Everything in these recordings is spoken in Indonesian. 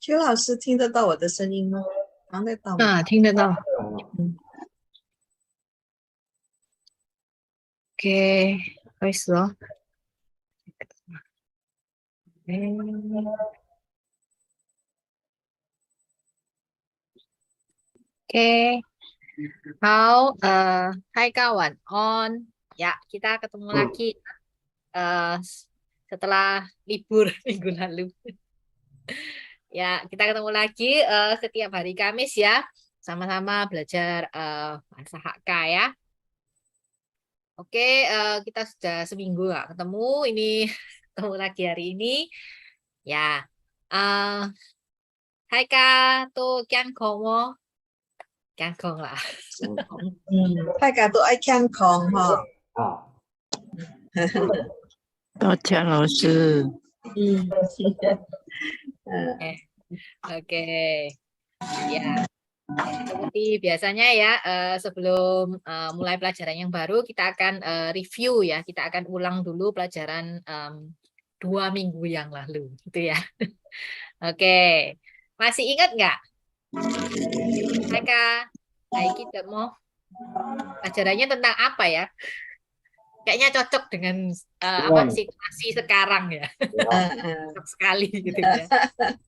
薛老师听得到我的声音吗？听得到吗？啊，听得到。Oke, 开始哦。Oke, hai kawan on. Ya, kita ketemu lagi eh, setelah libur minggu lalu. Ya, kita ketemu lagi setiap hari Kamis ya, sama-sama belajar bahasa HK ya. Oke, kita sudah seminggu nggak ketemu. Ini ketemu lagi hari ini. Ya, eh hai Kak, tuh Kian Komo. Kian Kong lah. 大家都爱看空哈。道歉老师，Oke, ya. Seperti biasanya ya, sebelum mulai pelajaran yang baru, kita akan review ya. Kita akan ulang dulu pelajaran 2 minggu yang lalu, gitu ya. Oke, masih ingat nggak? Hai Kak, Hai kita mau pelajarannya tentang apa ya? Kayaknya cocok dengan situasi sekarang ya. Cocok sekali gitu ya.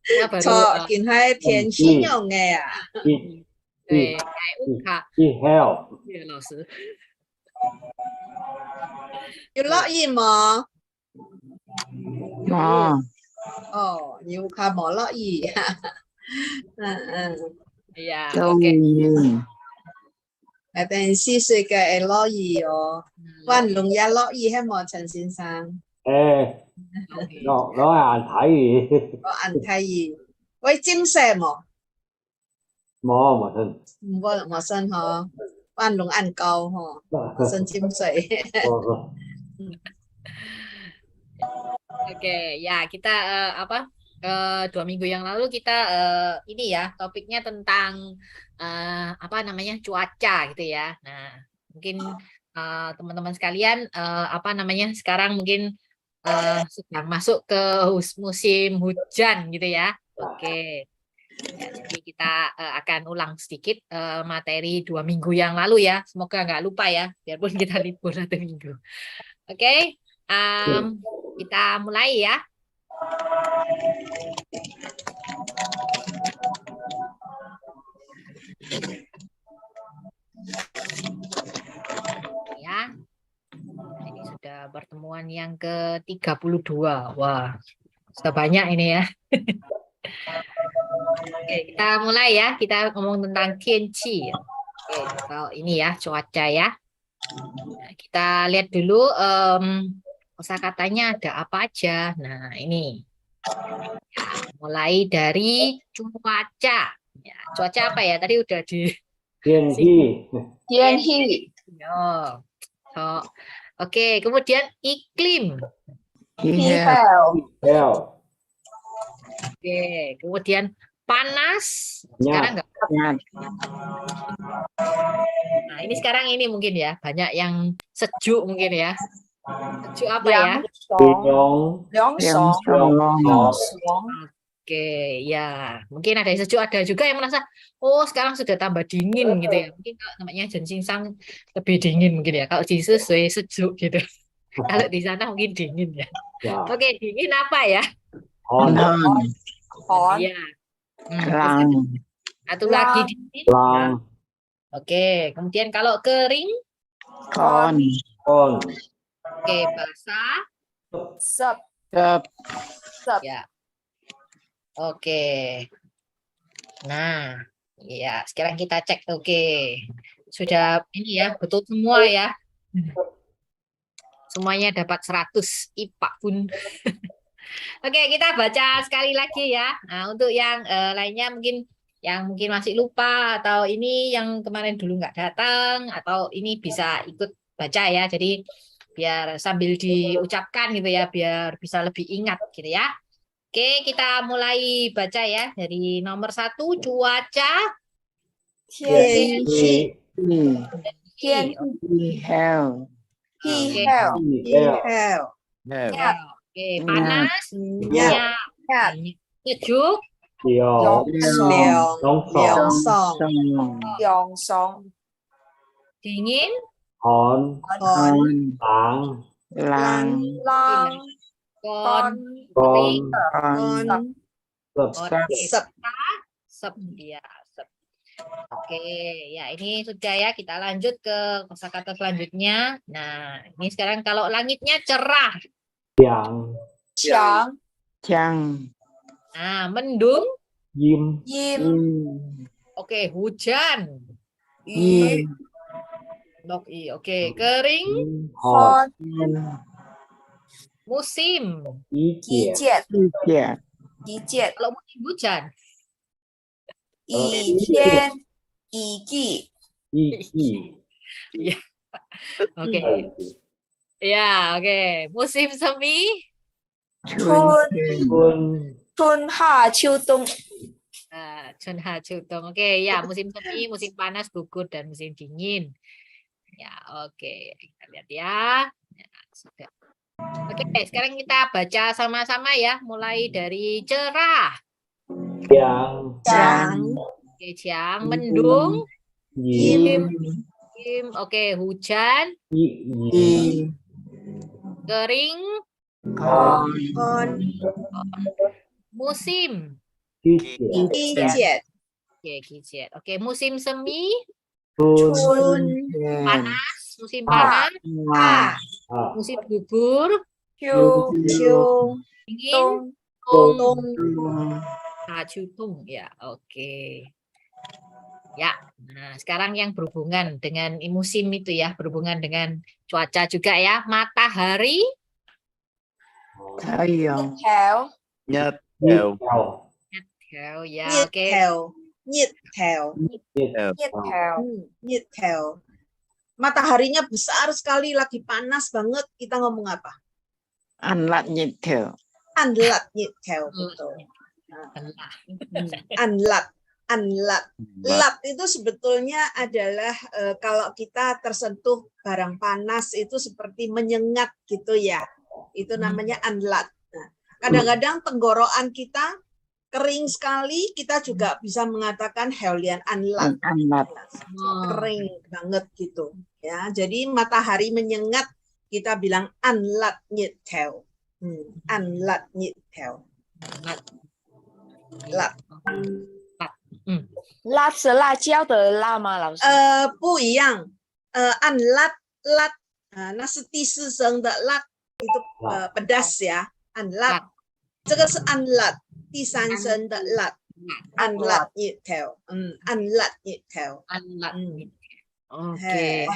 Kita baru 错，今海天气用的呀。对，海雾卡，叶老师。有落雨吗？妈，哦，有看冇落雨。Iya, 周 oke. 云，但是世界会落雨哦。萬隆也落雨，係冇陳先生？ Oke. nó ăn thấy gì 我按太雨，喂，金色冇？ mò mà thân 冇生嗬。萬隆按高嗬，冇生金水。 Oke, ya kita apa? 2 minggu yang lalu kita ini ya topiknya tentang apa namanya cuaca gitu ya. Nah, mungkin teman-teman sekalian apa namanya sekarang mungkin sedang masuk ke musim hujan gitu ya. Oke. Ya, jadi kita akan ulang sedikit materi 2 minggu yang lalu ya. Semoga nggak lupa ya, biarpun kita libur 1 minggu. Oke, kita mulai ya. Ya, ini sudah pertemuan yang ke-32. Wah, sudah banyak ini ya. Oke, kita mulai ya. Kita ngomong tentang tianqi. Oke, kalau ini ya cuaca ya. Nah, kita lihat dulu kosakatanya ada apa aja. Nah, ini. Ya, mulai dari cuaca. Ya, cuaca apa ya? Tadi udah di thiên chi Tianqi. Oh. Oke, kemudian iklim. 气候， theo Oke, kemudian panas. Sekarang nhạt enggak. 呀， Nah, ini sekarang ini mungkin ya, banyak yang sejuk mungkin ya. Sejuk apa ya? nóng 凉爽， Oke, ya. Mungkin ada yang sejuk, ada juga yang merasa, oh sekarang sudah tambah dingin gitu ya. Mungkin kalau namanya Sang lebih dingin mungkin ya. Kalau di sesuai sejuk gitu. Kalau di sana mungkin dingin ya. và Oke, dingin apa ya? hòn 冷， Iya. Terus 冷， satu lagi dingin. lang Oke, kemudian kalau kering, 干， con oke, basah. 湿， Ya. Oke. Nah, ya, sekarang kita cek. Oke. Sudah ini ya, betul semua ya. Semuanya dapat 100 IPA pun. Oke, kita baca sekali lagi ya. Nah, untuk yang lainnya mungkin masih lupa atau ini yang kemarin dulu nggak datang atau ini bisa ikut baca ya. Jadi biar sambil diucapkan gitu ya, biar bisa lebih ingat gitu ya. Oke, kita mulai baca ya. Dari nomor 1, cuaca. 天气， 气 Oke, 候， 气 theo候， Oke, panas. nyat, Sejuk. Liều. Liang, liang song, Liang song. Dingin. Hòn. hon, Láng. Lang. Kon. Lang. Con. Kering. kon, Sập. sep. Sep. Ya, sep. Oke, ya ini sudah ya. Kita lanjut ke kosakata selanjutnya. Nah, ini sekarang kalau langitnya cerah. Giảng. Chang. Chang. Nah, mendung. Diêm. Yim. Oke, hujan. Yi. Oke, kering. Hòn. Hon. Musim. Ý Yi kiệt. Yi Jiet. Yi jiet. Kalau musim hujan. Yi Tian. Yi Ji. Ý kỳ. Iya. Oke. Ya, oke. Musim semi. Chun. Xuân. Chun Ha Chiu Dong. Chunha Chutong. Oke, ya musim semi, musim panas, gugur, dan musim dingin. Ya, oke. Kita lihat ya. Ya, sudah. Oke, sekarang kita baca sama-sama ya. Mulai dari cerah. Giảng. Chang, Oke, siang. Mendung. Diêm. Oke, hujan. Ý. Yi. Kering. Kon. kon, Musim. Ý kiệt. i jiet, Oke, kijet. Oke, musim semi. Xuân. chun, Panas. Musim panas. ha, Musim gugur. Chiu. chiu, Dingin. Dong. tung, Chutung. Ya, oke. Ya, nah sekarang yang berhubungan dengan musim itu ya, berhubungan dengan cuaca juga ya. Matahari. Thái dương. Thảo. Nhật. Theo. Oh ya, nhiệt oke. theo, nhiệt theo, Nhiệt thảo. nhiệt theo. Mataharinya besar sekali, lagi panas banget. Kita ngomong apa? Ăn lạnh nhịt thiểu. Anlat nhiệt theo, betul. Anlat, anlat. Lat itu sebetulnya adalah kalau kita tersentuh barang panas itu seperti menyengat gitu ya. Itu namanya anlat. Nah, kadang-kadang tenggorokan kita kering sekali, kita juga bisa mengatakan heulian anlat. Ăn lạnh. Kering banget gitu ya. Jadi matahari menyengat, kita bilang anlat nhiệt theo. Anlat nhiệt theo. Lat. Lát是辣椒的辣吗，老师？不一样。按辣辣那是第四声的辣，itu pedas ya. 按辣，这个是按辣，第三声的辣，按辣nhiệt theo。按辣nhiệt theo。 Oke.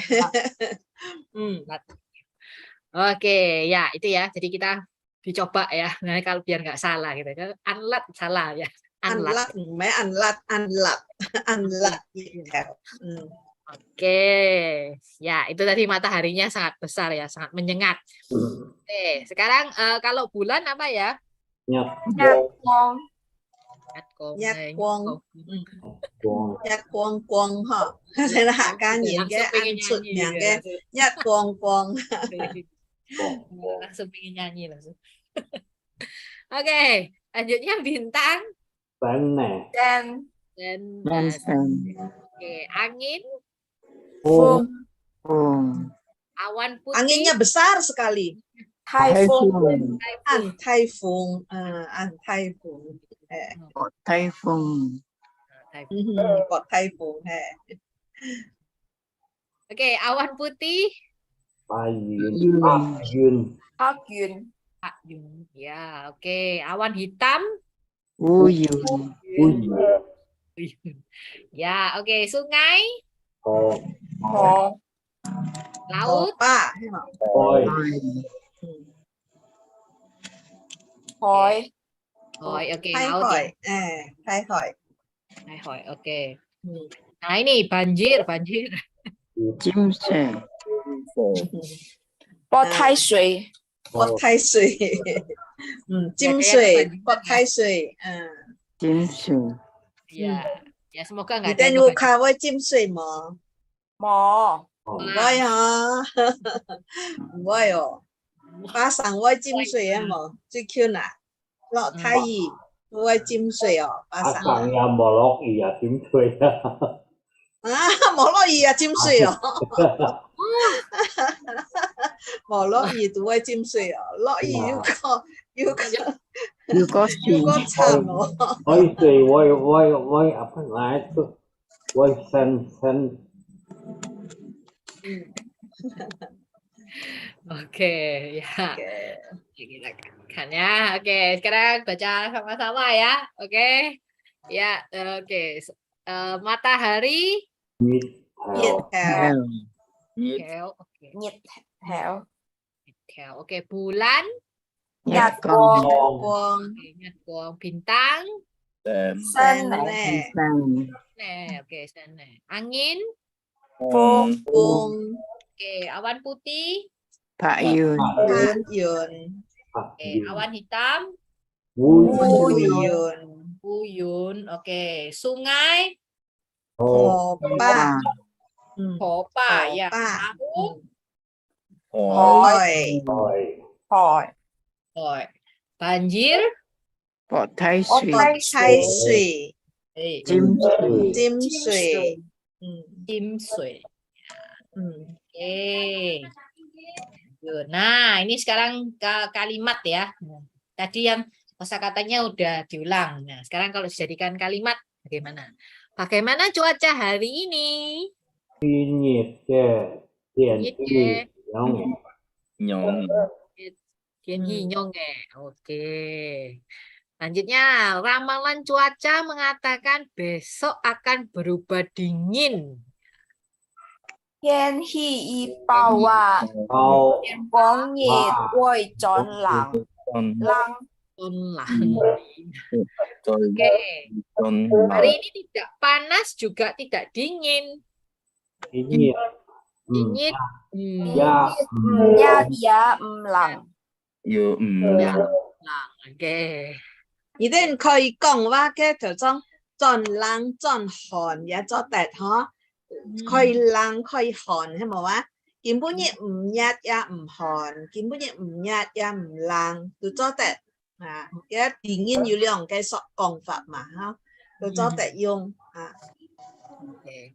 Oke, ya itu ya. Jadi kita dicoba ya. Nah, kalau biar nggak salah gitu. Anlat salah ya. Anlat. Anlat, anlat, anlat nhiệt theo. Oke, ya itu tadi mataharinya sangat besar ya, sangat menyengat. Oke, sekarang kalau bulan apa ya? Nhật. Quang. Nhật quang. Quang. Nhật quang quang ha. Đây là hạ ca nhìn cái ăn sụt miệng cái nhật quang quang. Langsung pengen nyanyi langsung. Oke, lanjutnya bintang Bán nè. Dan. dan oke, angin, Phun. awan putih, Anginnya besar sekali. Typhoon. Typhoon. Typhoon. Typhoon. Pot typhoon. Oke, awan putih, Ba duyên. Ác duyên. Hắc Yun. Pak Yun. Ya, oke, awan hitam. Uyun. Ya, oke, sungai, Hồ. Hồ. laut, Opa. Thôi. Hỏi. Hoi, oke, Thay laut hỏi. ya. Thay hỏi. Hoi, oke. Nah, ini banjir. Chim sẻ. Bọt thai sủy. Pot thay sủy. Chim sủy. Pot thay sủy. Chim sủy. Ya, ya semoga nggak Người ta ada nhu yang khá với chim sủy mà. Mò. Voi hả? Voi ồ. Ba sáng voi chim sủy em mà. Chứ kêu nè. Lọ thay gì? Tuai chim sui oh, pasangan. Asalnya molok iya tim cuy. Một lo gì à chim sủy à? Một lo gì tuai chim sủy à? Lo gì yêu có chạm oh. Ôi cuy voi apa nah itu. Voi sen. Oke, ya. Kita kan ya. Oke, sekarang baca sama-sama ya. Oke. Ya, oke. Matahari. Nhiệt Nhiệt theo. Nhiệt Theo, oke. nhiệt theo. Theo, oke. Bulan. Nhật Con. quang Oke, nhật quang. Bintang. Sen nè Oke, sana. Angin. Phong quang Oke, awan putih. Pak Yun hạ yun Oke, awan hitam. Vui. yun Uyun. Oke, sungai. Hồ. hồ ba Hopa, ya. ba Laut. hỏi Rồi. hỏi Oh, banjir. Bộ Thái Bọt Suy thái sủy Chim Suy chim sủy Tim sui. Oke. Good. Nah, ini sekarang kalimat ya. Tadi yang kosakatanya udah diulang. Nah, sekarang kalau dijadikan kalimat bagaimana? Bagaimana cuaca hari ini? Nhiệt tiền Nhiệt đi. kìa. Nhông. Tianhi nyonge. Oke. Lanjutnya, ramalan cuaca mengatakan besok akan berubah dingin. Thiên khí y báo à Câu. Quang nhiệt quay tròn lặng lặng Oke. Hari ini tidak panas juga tidak dingin. Nhiệt. Dingin. Ya. Nhạt giá lặng Oke. 一定可以講話嘅就種盡冷盡寒也做得嗬，可以冷可以寒係冇啊？根本亦唔熱也唔寒，根本亦唔熱也唔冷，都做得啊！而家電影有兩個講法嘛，哈，都做得用啊。 Oke.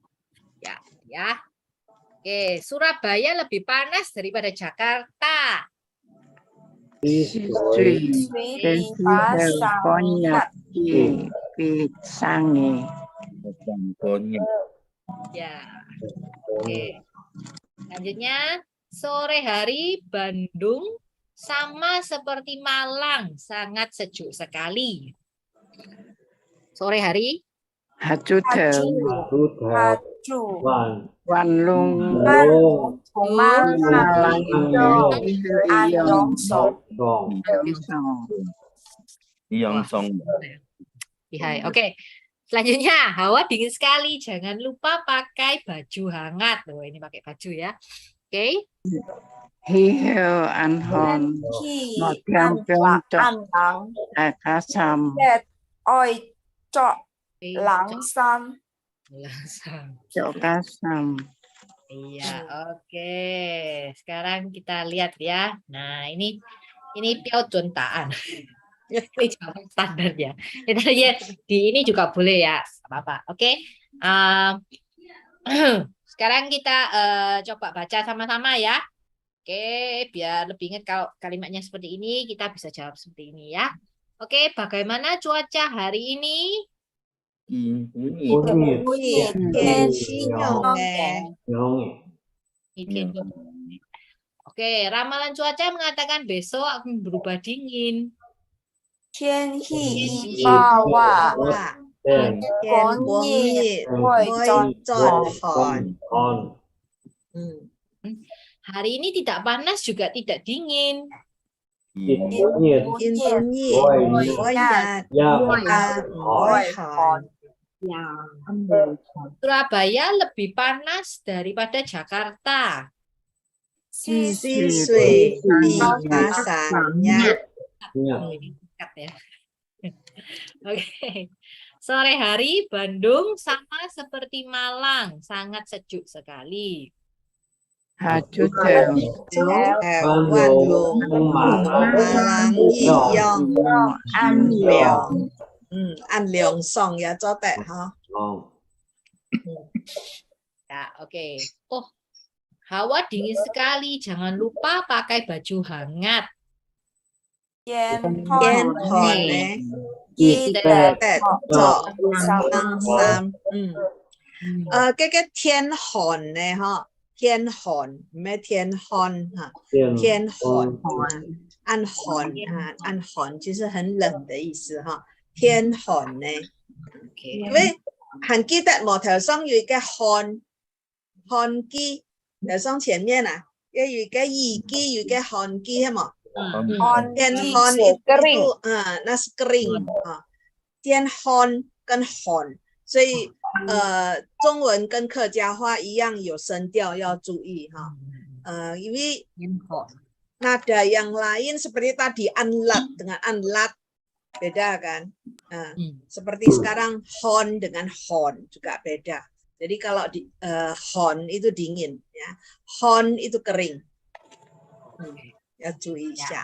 Ya. Oke, Surabaya lebih panas daripada Jakarta. Suy Suy. Cái khí hậu có nhật kỳ vì sang nghề Ya. Oke. Selanjutnya, sore hari Bandung sama seperti Malang, sangat sejuk sekali. Sore hari Hạ chú thờ Chú theo. Hạ chú Văn. Văn lung Lông. Thủ mang Lăng nhông. An nhóm sống Còn. Hai. Oke. Selanjutnya, hawa dingin sekali. Jangan lupa pakai baju hangat. Loh, ini pakai baju ya. Oke. Khí hậu ăn hòn Khi Một ăn trong và trong ăn nắng À, Cá sầm Dạ. Tết oi trọ Oke. lắng xăm Langsung. Chỗ cá sầm Iya, oke. Sekarang kita lihat ya. Nah, ini Piao Juntaan. Ini jawaban standar ya. Kita lihat di ini juga boleh ya, nggak apa-apa. Oke. Sekarang kita coba baca sama-sama ya. Oke, biar lebih ingat kalau kalimatnya seperti ini, kita bisa jawab seperti ini ya. Oke, bagaimana cuaca hari ini? Có nhiệt. Nhiệt thiên khí nhung nè Nhông. Oke, ramalan cuaca mengatakan besok akan berubah dingin. Thiên khí y báo à Đèn. thiên quang nhiệt quay tròn hòn Con. Hari ini tidak panas juga tidak dingin. Nhiệt. Nhiệt. thiên quang nhiệt quay nhạt Ya. quay hòn Surabaya lebih panas daripada Jakarta. Suy suy suy vì phá sản nhạt Nhật. Ini dekat ya. Oke. Sore hari Bandung sama seperti Malang, sangat sejuk sekali. Hạ chú thờ chú hẻo quan lùng Mà. mà lắng y dòng Ăn bèo 按两送ya cho tệ ha. Ya, oke. Oh, hawa dingin sekali. Jangan lupa pakai baju hangat. Thiên hòn này, tệ trọ lăng sam. Cái thiên hòn này ha, thiên hòn, mấy thiên hòn ha, thiên hòn, ăn hòn à, ăn hòn 就是很冷的意思哈，天hòn này. 因為還記得冇頭上有一個寒機，頭上前面啊，有一個雨機，有一個寒機，係冇？天寒itu那是 kering 啊，天寒跟寒，所以中文跟客家話一樣有聲調要注意哈。因為nada yang lain seperti tadi anlat dengan anlat beda kan. Seperti sekarang hon dengan hon juga beda. Jadi kalau di hon itu dingin ya, hon itu kering. Ya chú ý下.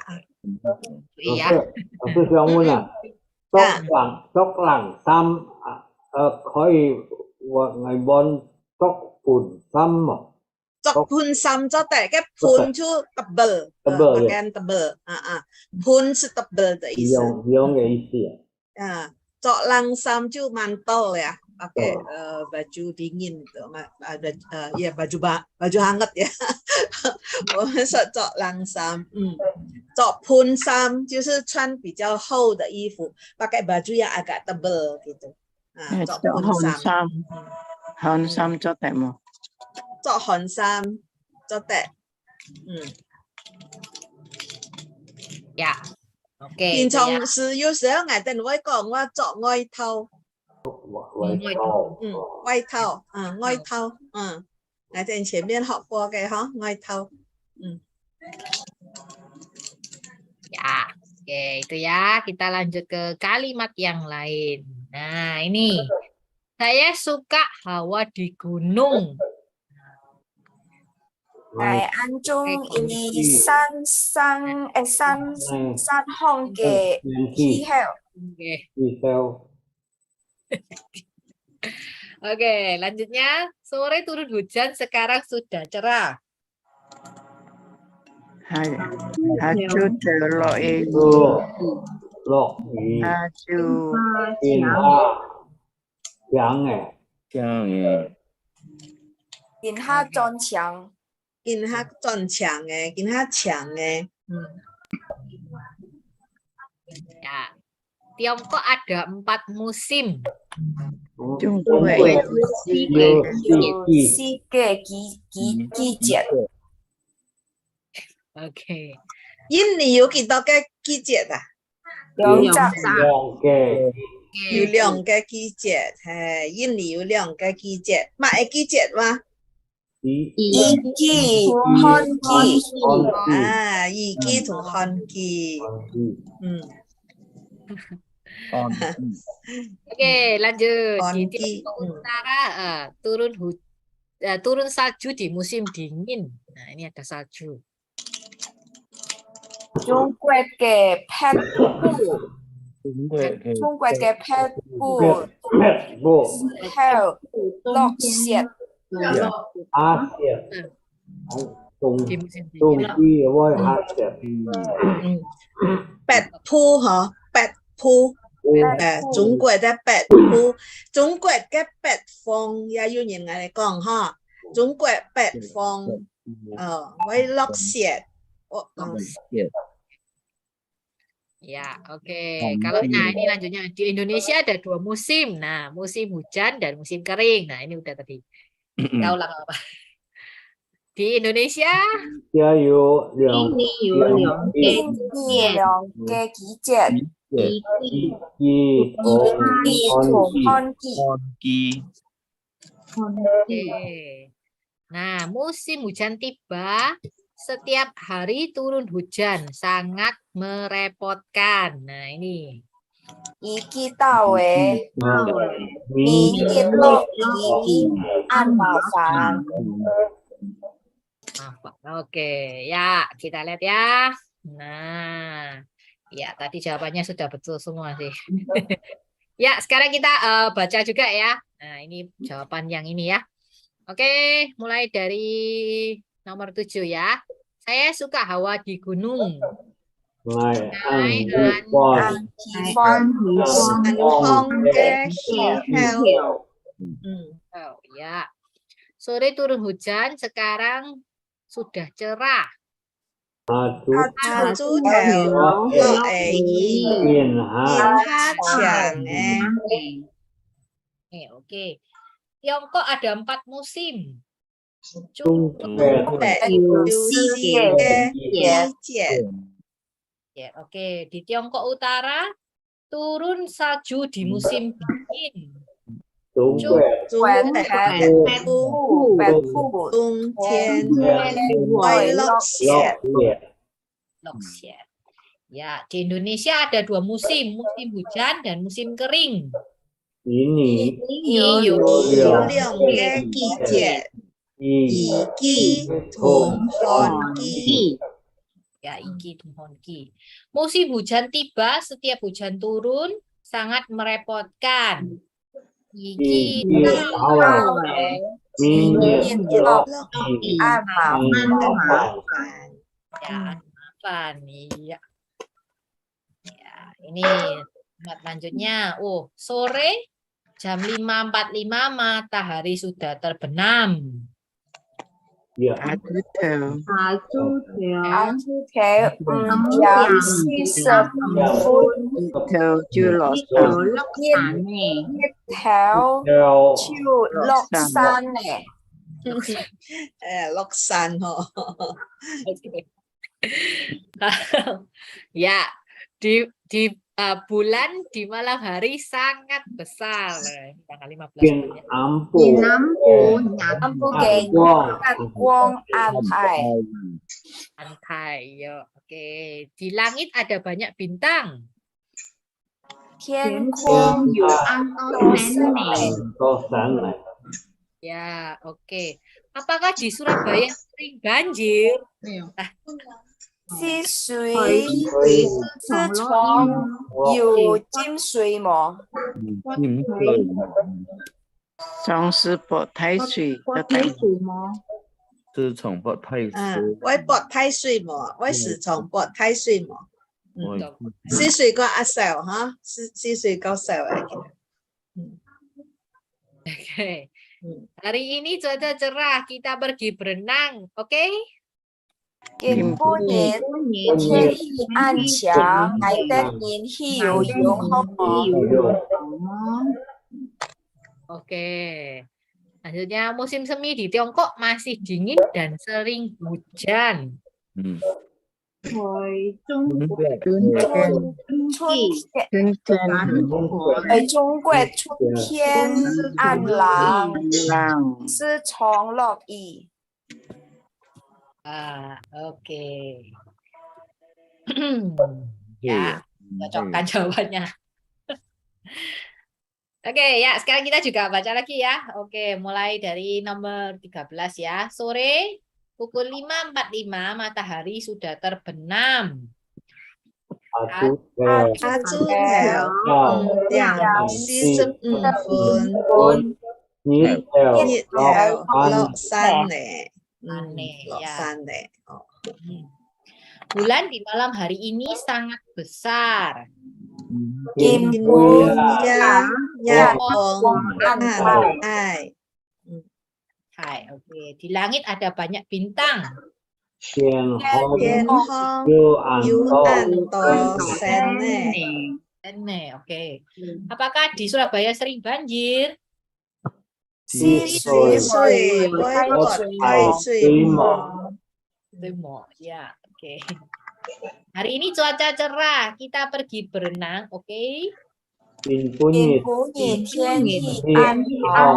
Tôi想問啊，竹冷衫可以外幫竹盤衫嘛？Cok pun sam cho tệ cái pun itu tebal, pakaian tebal. Pun setebal的意思。一樣嘅意思啊。Cok lang sam itu mantel ya, pakai baju dingin itu, ya baju hangat ya. 我们说cok lang sam. Cok pun sam 就是穿比较厚的衣服，pakai baju yang agak tebal gitu. Cok pun sam. Hon sam cho tệ mo. Cok hon sam cho tệ. Ya. Okay, bình thường sử dụng時候我哋會講我作外套，外套，外套，我哋前面學過嘅嗬，外套，Ya, oke itu ya. Kita lanjut ke kalimat yang lain. Nah ini, saya suka hawa di gunung. Ngài An Trung y san hong ke khí hậu. Oke, lanjutnya sore turun hujan, sekarang sudah cerah. Haju lo haju Nhìn ha tròn trắng. Nhìn ha tròn trắng ấy, nhìn ha trắng ấy. Ya, Tiongkok ada 4 musim. Trung Quốc Si kê kỳ tiết. Oke.印尼有幾多個季節啊？有兩個季節，印尼有兩個季節，乜嘢季節嗎？雨季、旱季。雨季同旱季。Oke, lanjut. Di Honki. Tiongkok Utara turun salju di musim dingin. Nah, ini ada salju. Trung Quốc ke pet bu heo lok xiết. Di musim dingin. Bạch thu hả? Bạch thu. Trung Quốc的白鋪，中國嘅北風也有人嚟講哈，中國北風，會落雪，Ya, oke. Kalau ini lanjutnya di Indonesia ada 2 musim. Nah, musim hujan dan musim kering. Nah, ini udah tadi. Kita ulang apa? Di Indonesia ini有兩個季節。Nah, musim hujan tiba, setiap hari turun hujan, sangat merepotkan. Nah, ini. 雨季到誒，雨季落雨，按麻煩。Oke, ya kita lihat ya. Nah, ya tadi jawabannya sudah betul semua sih. Ya, sekarang kita baca juga ya. Nah, ini jawaban yang ini ya. Oke, mulai dari nomor 7 ya. Saya suka hawa di gunung. Ngày Ngài ăn đi con An Thi Phong Anh Phong ke khí heo. Oh, ya. Sore turun hujan, sekarang sudah cerah. chú Tha chú theo lo ệ yi yên yên hạ ha chàng Oke. Tiongkok ada 4 musim. Trung Trung Việt Việt Diu Xie Yi Jian. Ya, oke. Di Tiongkok Utara turun salju di musim dingin. Trung Việt Trung Việt冬天会落雪 Lộc Việt Loksien. Ya, di Indonesia ada 2 musim, musim hujan dan musim kering. Ini Iyo. lượng ke kỳ节 Yi Yi Ki Thùng Hòn Ki. Ya, iki Honki. Musim hujan tiba, setiap hujan turun sangat merepotkan. Iki Yi Tao Min Nhiên Lộc Yi An Bảo An ya, apa nih? Ya, ini lanjutnya. Oh, sore jam 5.45 matahari sudah terbenam. Dạ An Thu Thế Giang Si Sập Theo chưa lọt Nhất Thảo Theo Chiu Lộc San nè. Lộc San hả? Ya, di bulan di malam hari sangat besar. Tanggal 15. Kiên ám phủ Âm Phu Kèn An Quang An Thai. Pantai, yo. Oke. Di langit ada banyak bintang. Thiên Quang Tô Sen nè. có sáng này Ya, oke. Apakah di Surabaya sering banjir? Si Sui Si Chuang Yu Jim Sui Mo. Trong sư bộ thái thủy cho thành 是从不太我博太水嘛，我是从博太水嘛。我四歲個阿 Sel 哈，四歲個 Sel Oke. Hari ini cuaca cerah, kita pergi berenang, oke? Kim Phu Nhiệt Thiên Hy An Chiang Ngày Tết Nhìn Hy Yu Yung Hong Mo. Oke. Lanjutnya, musim semi di Tiongkok masih dingin dan sering hujan. Trung Quốc Trung Thiên An Lang Sư Chong Lộc Yi. Oke. Ya, cocokkan jawabannya. Oke, ya, sekarang kita juga baca lagi ya. Oke, mulai dari nomor 13 ya. Sore pukul 5.45 matahari sudah terbenam. chú theo A chú theo điểm si sub phun nhít theo nhiệt lộc theo an lộc san nè. Aneh, Lộc ya. san nè. Bulan di malam hari ini sangat besar. Kim Kim Phu ya ya phong An an Thai. ai. Hai, oke. Di langit ada banyak bintang. kiên hong Thiên hong yu an yu to an to sen nè. Oke. Apakah di Surabaya sering banjir? Si Suy Sui suy với bọt thái suy mò. Temo, ya, oke. Hari ini cuaca cerah, kita pergi berenang, oke? Kim Phú Kim Nhiệt Phú Nhiệt Thiên Hy Hy An Hảo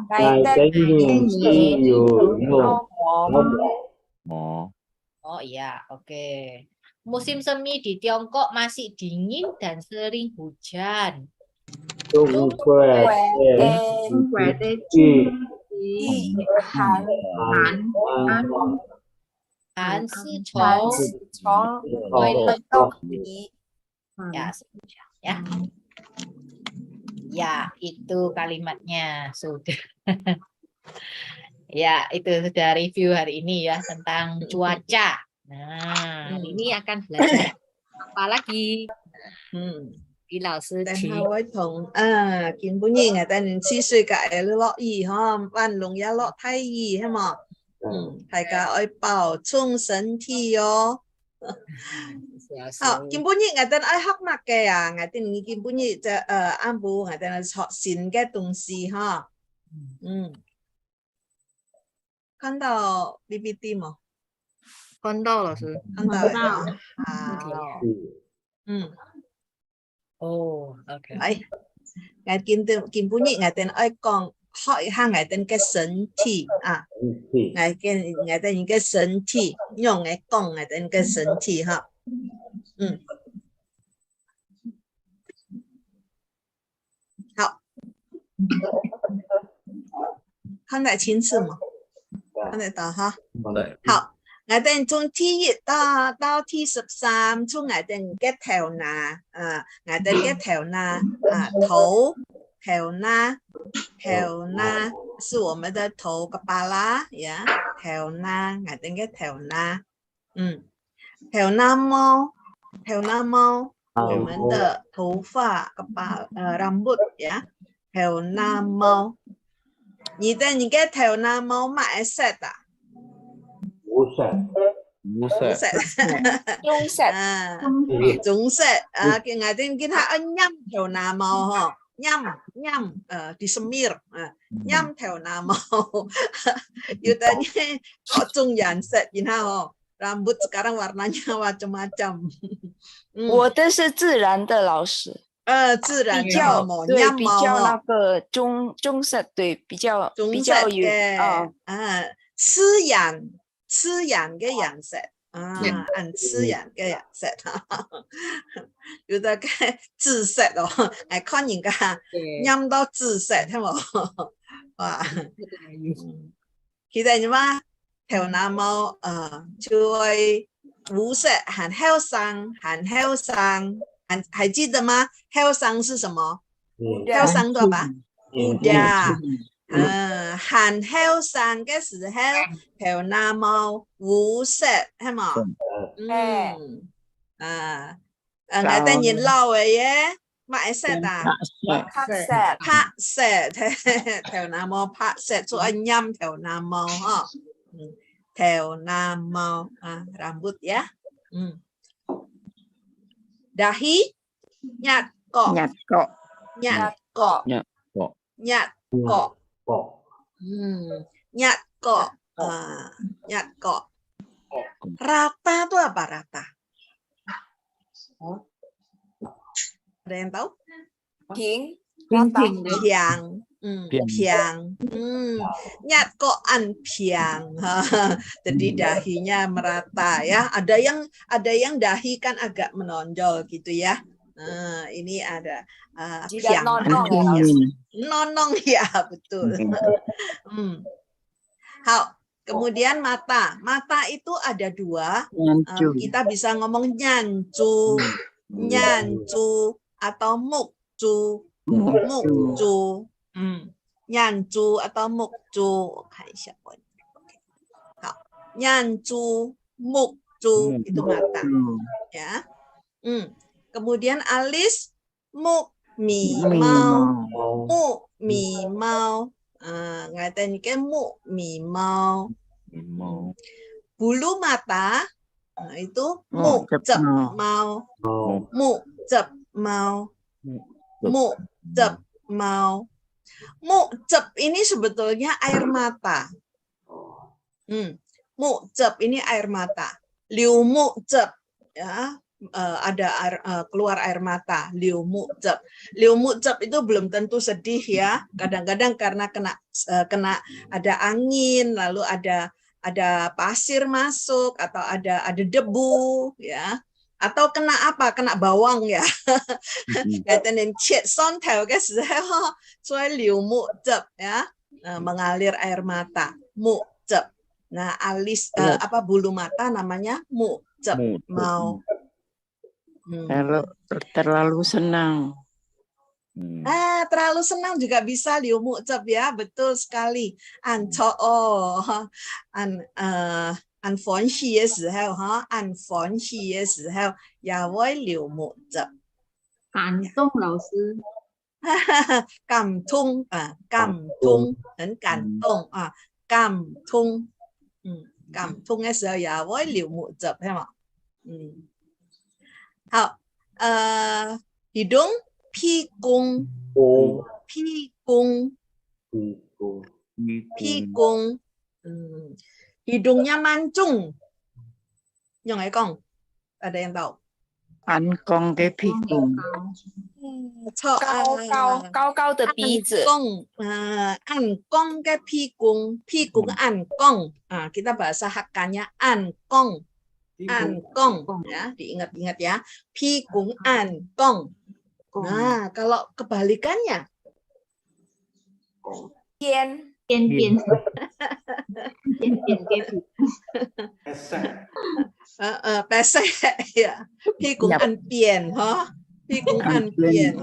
Ngày ngày Tết Tết Nhìn Hy Yu Yung哦 Oh iya, oke. Musim semi di Tiongkok masih dingin dan sering hujan. Trung Quốc Yi Han An Han Si Han Chong, Si Chong Wei Lộc Lộc Yi. ya, seterusnya, ya. Ya, itu kalimatnya sudah. Ya, itu sudah review hari ini ya tentang cuaca. Nah, hari ini akan belajar apa lagi? Di lão sư Tên chỉ. hai với thùng kiến bún nhiên à tên chi suy cái lọ y ha ban lùng ya lọ thay y ha mà thầy cả ơi bảo chung身体哦kiến bún nhiên à tên ơi học mặt cái à ngày tên kiến bún nhiênจะanh bố ngày tên là học新cái东西哈看到 PPT 吗？看到老师。看到好Oh, okay. ấy ngày kiến bún nhiên ngày tên ơi còn hỏi hàng ngày tên cái身体啊ngày tên những cái身体用ngày con ngày tên cái身体哈好看得清楚吗？看得到哈好ngày tên從T 1到T 13從ngày tên cái theo na ngày tên cái theo na頭theo na 是我們的頭kepala ya theo na ngày tên cái theo na theo na mau 我們的頭髮rambut ya theo na mau 你的theo na mau mãi set à Ngũ set. Chúng sẽ cái ngày tên kia anh nhâm theo na mau ha nhâm di semir nhâm theo na mau yutanya kok chung yan set gina rambut sekarang warnanya macam-macam 我的是自然的老师，自然比较的对，nhâm 比 mau 较那个中色，对，比较有吃氧嘅顏色按吃氧嘅顏色有得嘅紫色咯係看人家飲到紫色聽冇哇其實你話頭那麼就會無色很後生還記得嗎後生是什麼後生對吧muda hành heo sang cái sự heo theo nam màu vũ sệt hay mà người ta nhìn lâu rồi á mãi sệt à pat sệt theo nam màu pat sệt số anh nhâm theo nam màu ha theo nam màu rambut ya dahi nhạt cọ nhạt cọ nhạt cọ rata itu apa rata ada yang tahu 平 piang nyat kok an piang jadi dahinya merata ya ada yang dahi kan agak menonjol gitu ya ini ada piang nonong ya betul kemudian mata itu ada dua kita bisa ngomong nyancu atau mukcu nyancu atau mukcu nyancu mukcu itu mata ya kemudian alis mi mau ngatain cái mi mau bulu mata itu cep mau cep ini sebetulnya air mata cep ini air mata liu cep ya ada keluar air mata liu cep itu belum tentu sedih ya kadang-kadang karena kena ada angin lalu ada pasir masuk atau ada debu ya atau kena bawang ya katanya chet son tao cái时候所以liu cep ya mengalir air mata cep nah alis bulu mata namanya cep mau Kalau terlalu senang Terlalu senang juga bisa liu mu'zab ya, betul sekali. An cho'o, an fon xi ye shi hao, an fon xi ye shi hao, ya wei liu mu'zab. 感动老师，感通感通，很感动啊，感通，感通的时候也会流目汁，是吗？好，hidung pikung pikung pikung, hidungnya mancung. Yang Ekong, ada yang tahu? Angkong cái pikung. 高高的鼻子。Angkong ke pikung, pikung angkong. Kita bahasa Hakkannya angkong, angkong ya, diingat-ingat ya. Pikung angkong. Nah, kalau kebalikannya, 边边边pesek ya. Pikung an pian, pikung an pian,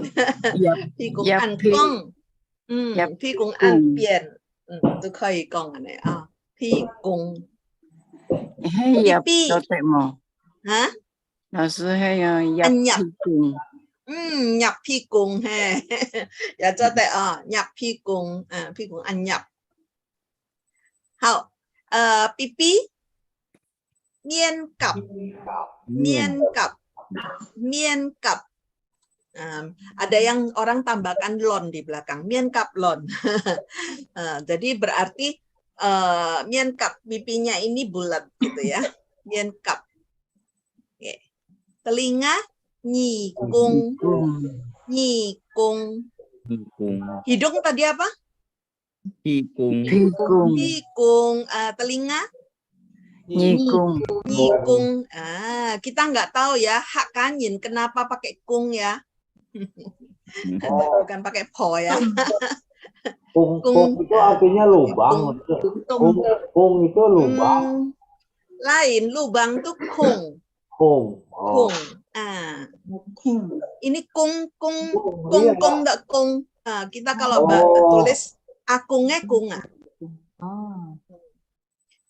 pikung an kong, pikung an pian, 都可以讲的啊。pikung， Hay cho tệ mò. 老师还有nhập pikung. nhập pikung ha, ya cho tệ nhập pikung, pikung an nhập. 好，pipi, miên cặp, miên cặp, miên cặp. Ada yang orang tambahkan lon di belakang, miên cặp lon. Jadi berarti miên cặp pipinya ini bulat gitu ya, miên cặp. Telinga nyikung, nyikung. Hidung tadi apa? Pikung. Pikung. Telinga Nyikung. nyikung. Kita nggak tahu ya Hakkanyin kenapa pakai kung ya. Bukan pakai po ya. Kung itu artinya lubang. Kung itu lubang. Lain, lubang tuh kung. Kung. Kung. Ini kung enggak kung. Kita kalau tulis akungnya kunga.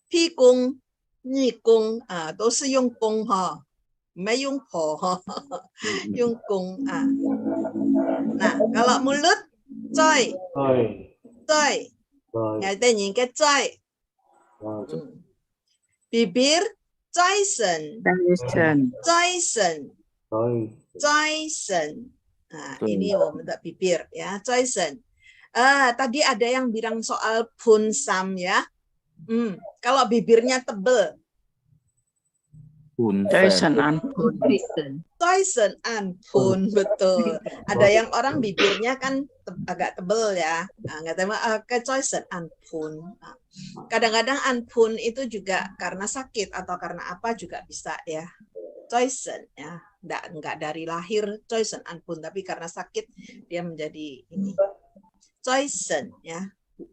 Pikung, nyikung, 都是用公哈，没用po哈，用公Nah, kalau mulut, coy, coy, ngaitin ke coy. Bibir, Joyson, Joyson, Joyson. Ini bibir ya, Joyson. Tadi ada yang bilang soal punsam ya. Kalau bibirnya tebel, Joyson Anpun. Joyson Anpun, betul. Ada yang orang bibirnya kan agak tebel ya, nggak tahu ke Joyson Anpun. Kadang-kadang Anpun itu juga karena sakit atau karena apa juga bisa ya. Joyson ya, nggak dari lahir Joyson Anpun, tapi karena sakit dia menjadi ini. Joyson ya,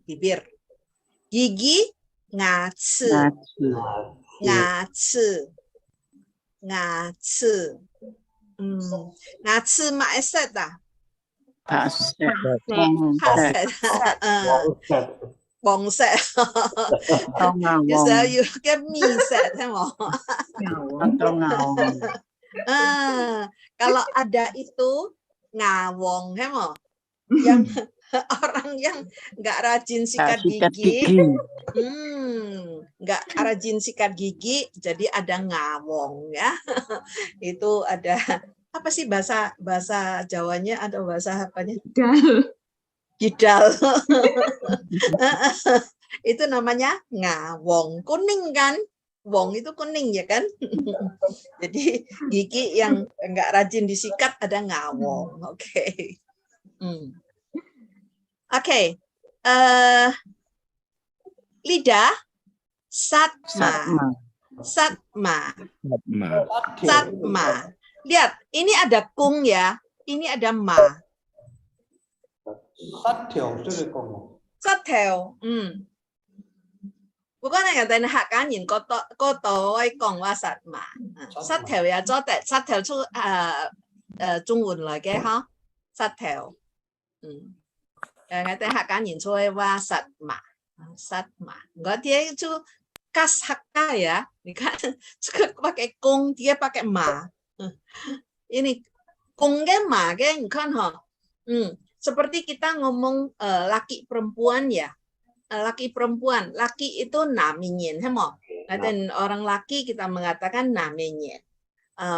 bibir. Gigi ngaci, ngaci, ngaci, ngaci maeset dah. Paset. Bongset. Just you get me set, kalau ada itu ngawong, yang orang yang nggak rajin sikat gigi, nggak rajin sikat gigi, jadi ada ngawong ya. Itu ada apa sih bahasa Jawanya atau bahasa apanya? Gidal. Itu namanya ngawong. Kuning kan? Wong itu kuning ya kan? Jadi gigi yang nggak rajin disikat ada ngawong. Oke. Oke. Lidah satma. Satma. Satma. Lihat, ini ada kung ya. Ini ada ma. Satheo. Bukan yang tadi Hakkanyin có tôi講話實嘛. Sát theo ya cho tệ sát theo chú Trung Quốc lại cái ha. Sát theo. Ngày ta hạ cá nhìn chơi và sát mà có thế chứ kasaka ya, pakai kung dia pakai ma. Ini kung ke ma ke kan ha. Seperti kita ngomong laki perempuan ya. Laki perempuan, laki itu namanya, dan orang laki kita mengatakan namanya.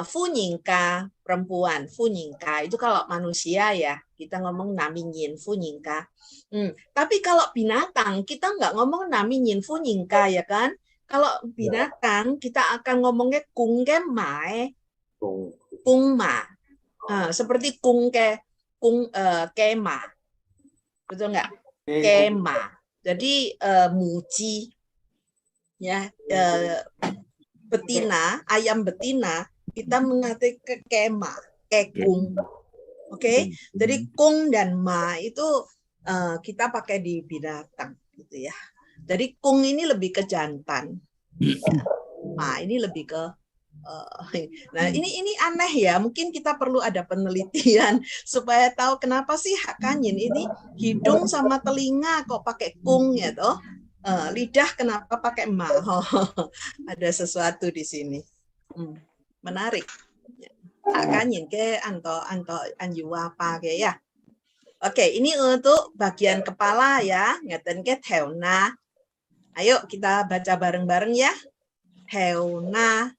Funyingka perempuan, funyingka itu kalau manusia ya kita ngomong naminyin funyingka. Tapi kalau binatang kita nggak ngomong naminyin funyingka ya kan? Kalau binatang kita akan ngomongnya kungke mae, kungma, seperti kema, betul nggak? Kema. Jadi muji ya betina, ayam betina kita mengatakan kema, kekung. Oke. Jadi kung dan ma itu kita pakai di binatang gitu ya. Jadi kung ini lebih ke jantan. Ma ini lebih ke nah ini aneh ya, mungkin kita perlu ada penelitian supaya tahu kenapa sih Hakkanyin ini hidung sama telinga kok pakai kung ya toh, lidah kenapa pakai ma. Ada sesuatu di sini. Menarik. Hakkanyin ke anto anjuwa apa ke ya. Oke, ini untuk bagian kepala ya, ngeten ke theona. Ayo kita baca bareng-bareng ya. Theona.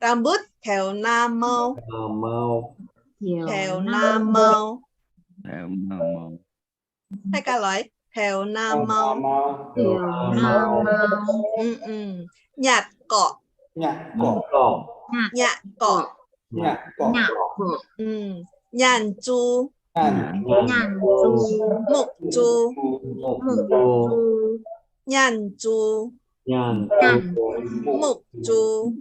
Rambut theona mau. Theona mau. Hai kaloi. Theona mau. Nhạt cọ. Nhạt cọ. Nhàn chu. Mục chu. Nhàn chu. Mục chu.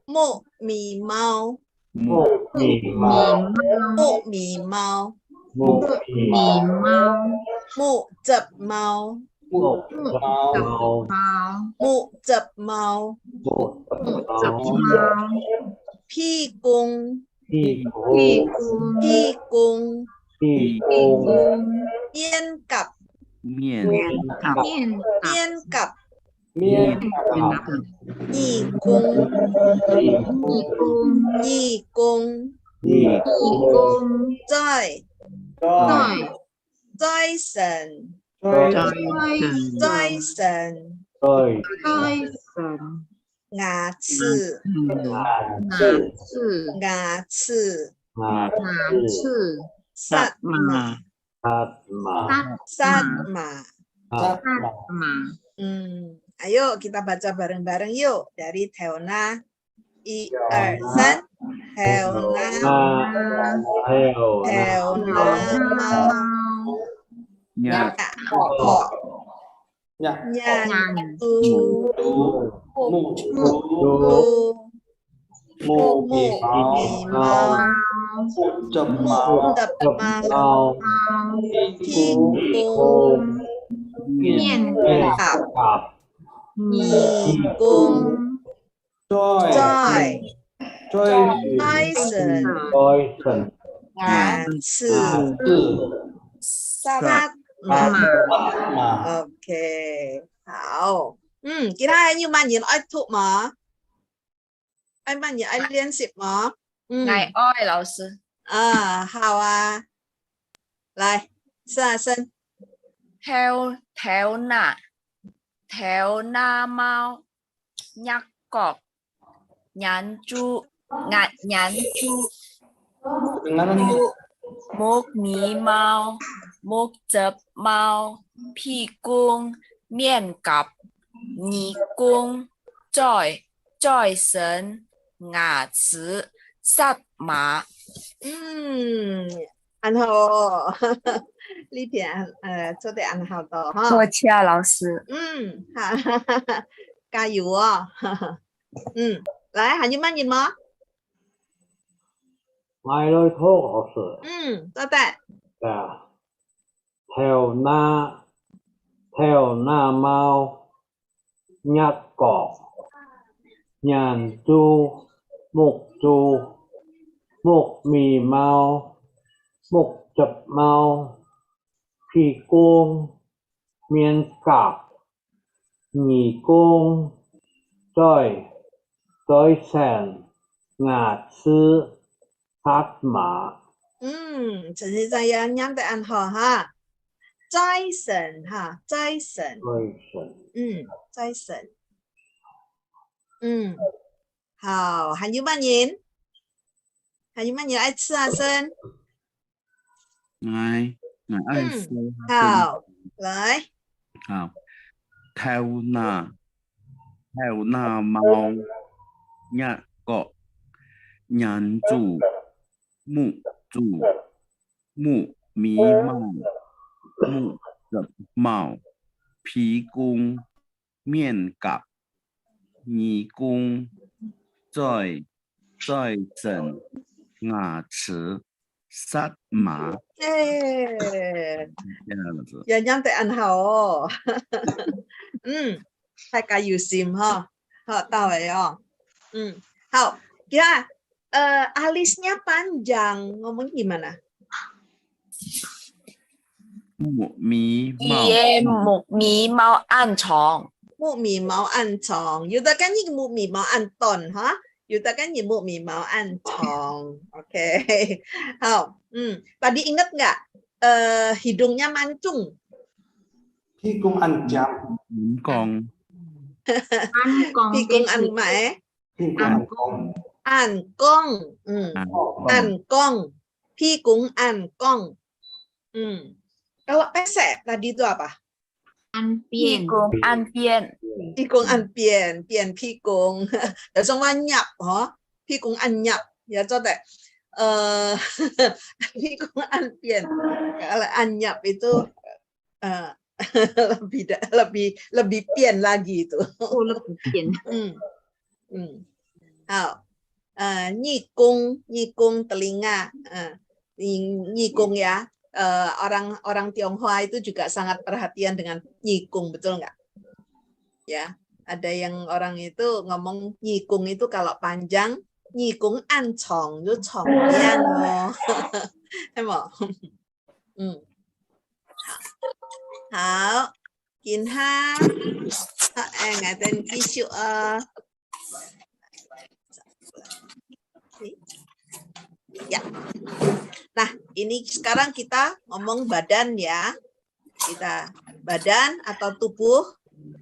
Mộ mì mau. Mộ mì mau. Mộ chập mau. Mộ chập mau. Phi cung. Phi cung. Biên cặp. Biên cặp. Nhị cung. Nhị cung. Joy. Joy sần. Joy sần. Ngà chữ. Ngà chữ. Sát mà. Sát mà. Ayo kita baca bareng-bareng yuk dari Theona. 1, 2, 3. Theona. Theona mau. Nhạc cọ. Nhàn tu. Mục mì mau. Mục tập mau. Thi cung. Miên cặp. Nhị cung. Joy. Joyson. Ngàn chữ. Sát mà. Ok. Hảo. Kỳ hai như mà nhìn ai thuộc mà. Anh mà nhìn ai liên xịp mà. Ngài ơi, lão sư. Hảo à. Lại. Sân. Theo na mau. Nhạc cọp. Nhàn chu. Mục mì mau. Mục chập mau. Phi cung. Miên cặp. Nhị cung. Joy sần. Ngà chữ. Sát mà. Anh hào. Lý thiện cho để anh hào đó ha. 多谢老师。加油啊。来喊你慢点吗？Ngài lôi thuốc học sự. Tốt đấy. Theo na mau. Nhạc cỏ. nhàn chu, mục chu, mục mì mau, mục chập mau, phi cung, miên cạp, nhì cung, trời, trời sèn, ngà sư, sát mã. Trần Thị saya nyampe an hò ha. Trai sần ha, trai sần. Trai sần. Hào, Hàn Như Ba nhìn. Hàn Như Ba nhìn ai吃啊生? Ngài ai phu Hào, lại. hào theo na mau nhạc cọ nhàn chủ mụ mí mau mụ dập mạo phí cung miên cặp nhì cung trời trần ngã池sát mã. Giờ nhắm tới anh hậu. Hai cái yêu sim ha. Họ tahu ya. Hậu, kira alisnya panjang, ngomong gimana? Mụ mí mau. Iya, mụ mí mau ăn chong. Mụ mì máu ăn chong. Dù ta cái gì mụ mì máu ăn tòn ha. Dù ta cái gì mụ mì máu ăn chong. Oke. Hậu. Tadi ingat nggak? Hidungnya mancung. Phi cung ăn chậm. Con. Phi cung ăn mẹ. Ăn con. Ăn con. Ăn con. Phi cung ăn con. Kalau pesek tadi itu apa? Ăn Phi biên. cung ăn biên. Phi cung ăn biên. Biên phi cung. Ở trong văn nhập hả? Phi cung ăn nhập. Ya cho deh. Phi cung ăn biên. Kalau ăn nhập itu lebih pian lagi itu. Oh, lebih biên. Nyi kung telinga. Nyi kung ya. Orang Tionghoa itu juga sangat perhatian dengan nyikung, betul nggak? Ya, ada yang orang itu ngomong nyikung itu kalau panjang nyikung an chong, itu chong yang oh, emang. Hảo, Kiên ha, ngài tên Kishu ya. Nah, ini sekarang kita ngomong badan ya. Kita badan atau tubuh,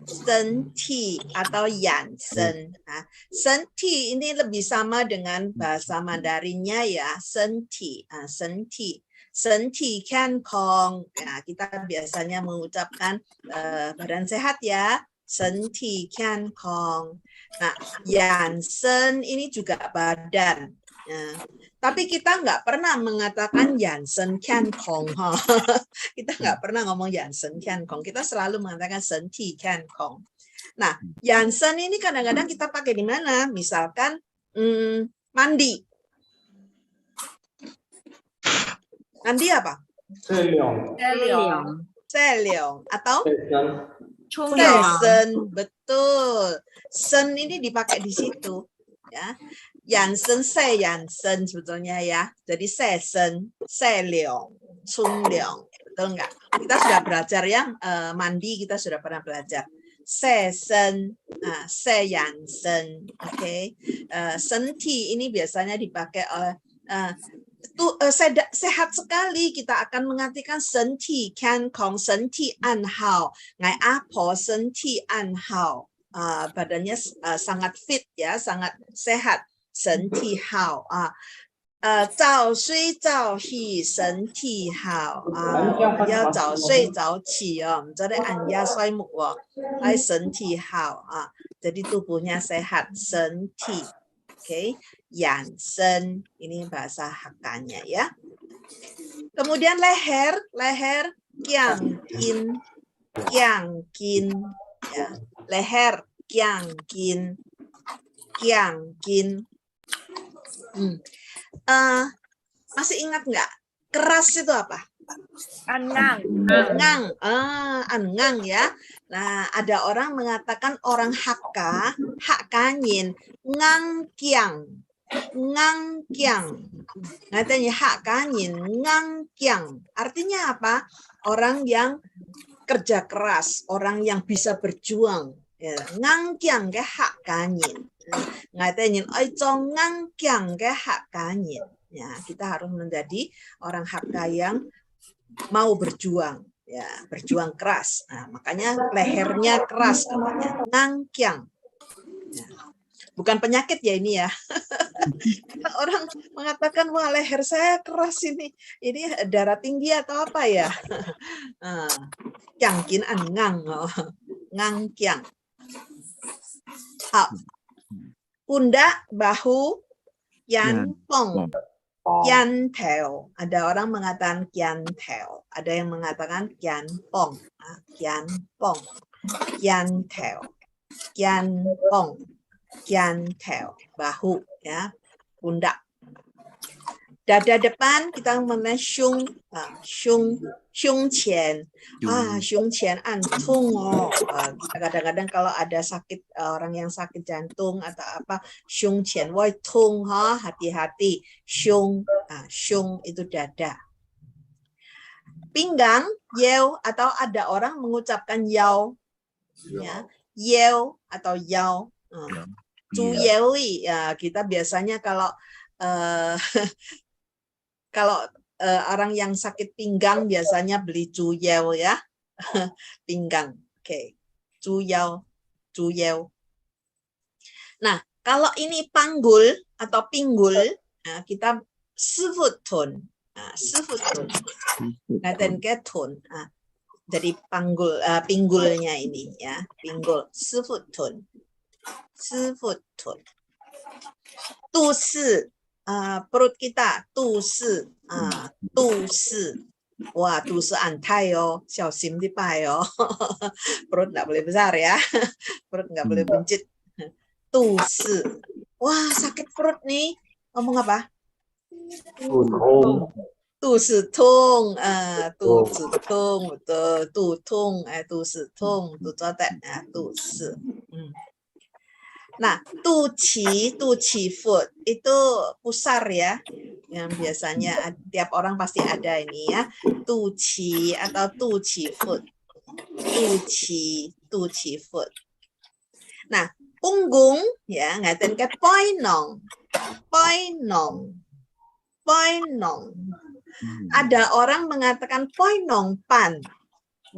senti atau yansen. Nah, senti ini lebih sama dengan bahasa Mandarinnya ya, senti. Senti. Senti kan kong. Nah, kita biasanya mengucapkan badan sehat ya. Senti kan kong. Nah, yansen ini juga badan. Tapi kita nggak pernah mengatakan Yansen Kian Kong. Kita nggak pernah ngomong Yansen Kian Kong. Kita selalu mengatakan Senti Kian Kong. Nah, Yansen ini kadang-kadang kita pakai di mana? Misalkan mandi. Mandi apa? Seleong. Atau? Sesen. Betul. Sen ini dipakai di situ. Ya. Yansen, yansen sebetulnya ya. Jadi sesen, seleong, chunleong. Betul nggak? Kita sudah belajar yang mandi, kita sudah pernah belajar. Sesen, yansen. Oke. Senti ini biasanya dipakai oleh sehat sekali, kita akan mengartikan senti kan kong, senti an hao. Ngai apo senti an hao. Badannya sangat fit ya, sangat sehat. 身体好早睡早起身体好要早睡早起哦，jadi anja soimuk oh,身体好jadi tubuhnya sehat, 身体 oke, yansen ini bahasa Hakka-nya ya. Kemudian leher kiangkin ya, leher kiangkin. Masih ingat nggak? Keras itu apa? Angang. Angang ya. Nah, ada orang mengatakan orang Hakkayin, ngangkiang. Katanya Hakkayin, ngangkiang. Artinya apa? Orang yang kerja keras, orang yang bisa berjuang. Ya, ngangkiang ke Hakkayin. Katanya, ngangkiang ke Hakkayin. Ya, kita harus menjadi orang Hakka yang mau berjuang, ya, berjuang keras. Nah, makanya lehernya keras namanya ngangkiang. Ya. Bukan penyakit ya ini ya. Orang mengatakan wah leher saya keras ini darah tinggi atau apa ya? Kyangkin ngang, ngangkiang. Pundak, bahu, yan pong. Kian teo. Ada orang mengatakan kian teo. Ada yang mengatakan kian pong. Kian pong. Kian teo. Kian pong. Kian teo. Bahu ya. Pundak. Dada depan kita mengenai xiong qian. Xiong qian an tung. Kadang-kadang kalau ada sakit orang yang sakit jantung atau apa, xiong qian wai tung, hati-hati. Xiong itu dada. Pinggang, yeo, atau ada orang mengucapkan yao. Ya, yeo atau yao. Zu yewi, ya, kita biasanya kalau orang yang sakit pinggang biasanya beli juyeo ya. Pinggang. Oke. Juyeo. Nah, kalau ini panggul atau pinggul, nah, kita sifutun. Dan ketun. Jadi pinggulnya ini ya, pinggul sifutun. Tusi. Perut kita, tusi. Wah, tusi antai yo, xiaoxin dipai yo. Perut nggak boleh besar ya. Perut nggak boleh buncit. Tusi. Wah, sakit perut nih. Ngomong apa? Tusi tung. Tusi tung, betul. Tutung, tusi tung, tusi. Nah, tuci foot itu pusar ya, yang biasanya tiap orang pasti ada ini ya, tuci atau tuci foot, tuci foot. Nah, punggung ya, ngatain ke poinong. Ada orang mengatakan poinong pan.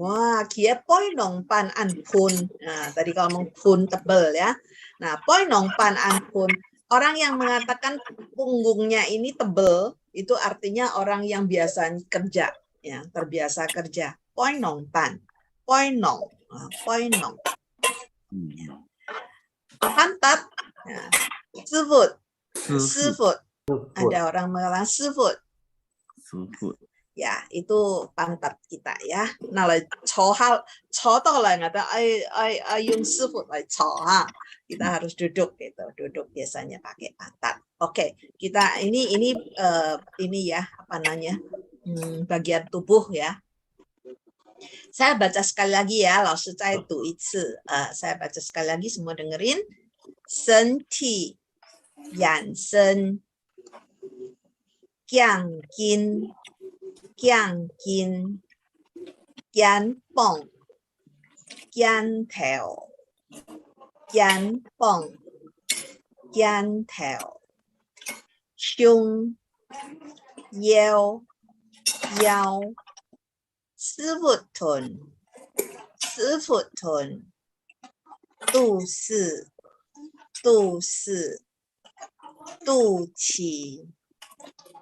Wah, kia poinong pan an pun. Nah, tadi kalau ngomong pun tebel ya. Nah, poinong pan an pun. Orang yang mengatakan punggungnya ini tebel, itu artinya orang yang biasa kerja, ya, terbiasa kerja. Poinong pan. Poinong. Poinong. Pantat. Ya. Sifut. Ada orang mengatakan sifut. Ya, itu pantat kita ya. Nah, lai cho toh lai ngata ayung sifut lai cho ha. Kita harus duduk gitu. Duduk biasanya pakai pantat. Oke, kita ini ya, apa namanya? Bagian tubuh ya. Saya baca sekali lagi ya, lao shi zai du yi ci. Saya baca sekali lagi, semua dengerin. Senti, yan sen, giang kin, gian bong, gian teo, gian bong, gian teo, xiong, yeo, yao, sifutun,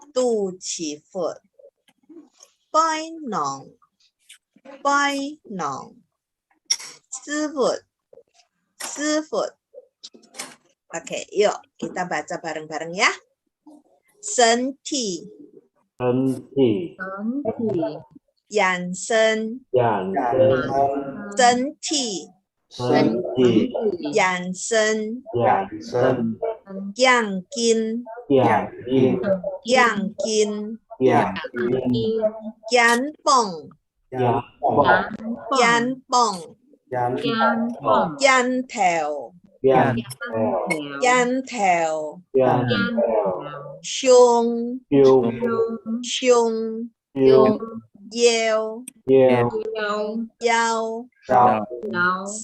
tuci foot, poinong, sifut. Oke, yuk kita baca bareng-bareng ya. Senti. Yan sen. Senti. Yan sen. Giang kin. Dạ. Yan bong. Dạ. Yan bong. Dạ. Yan theo. Dạ. Yan theo. Dạ. Xiong. Chiều. Xiong. Chiều. Yeo. Nhiều. Yao. Rau.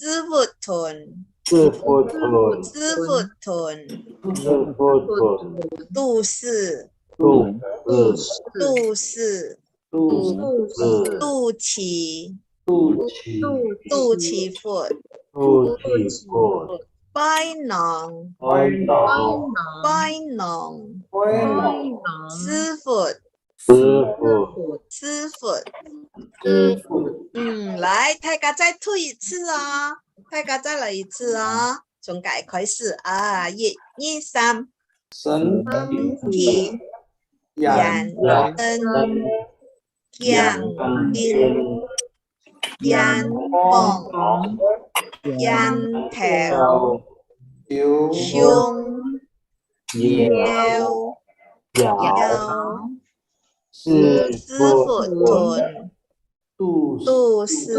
Sư phụ thuần. Sư phụ thuần. Sư phụ thuần. Sư phụ thuần. Tu sư. Tu sư. Tu sư. Tu sư. Tu chỉ. Tu chỉ. Tu chỉ Phật. Tu chỉ Phật. Bai nong. Ôi nọ. Bai nong. Ôi nọ. Sư Phật. Sư phụ. Sư Phật. Sư phụ. 来，太哥再吐一次哦，太哥再来一次哦，从改开始啊，一、二、三， Sân体、 Dạ. 眼、恩、姜、金、yan bong、yan theo、 Chiếu. xiong、 Nhiều. yeo、 Dạo. 师 Sư 傅 phụ. 屯、 Tu. 度世、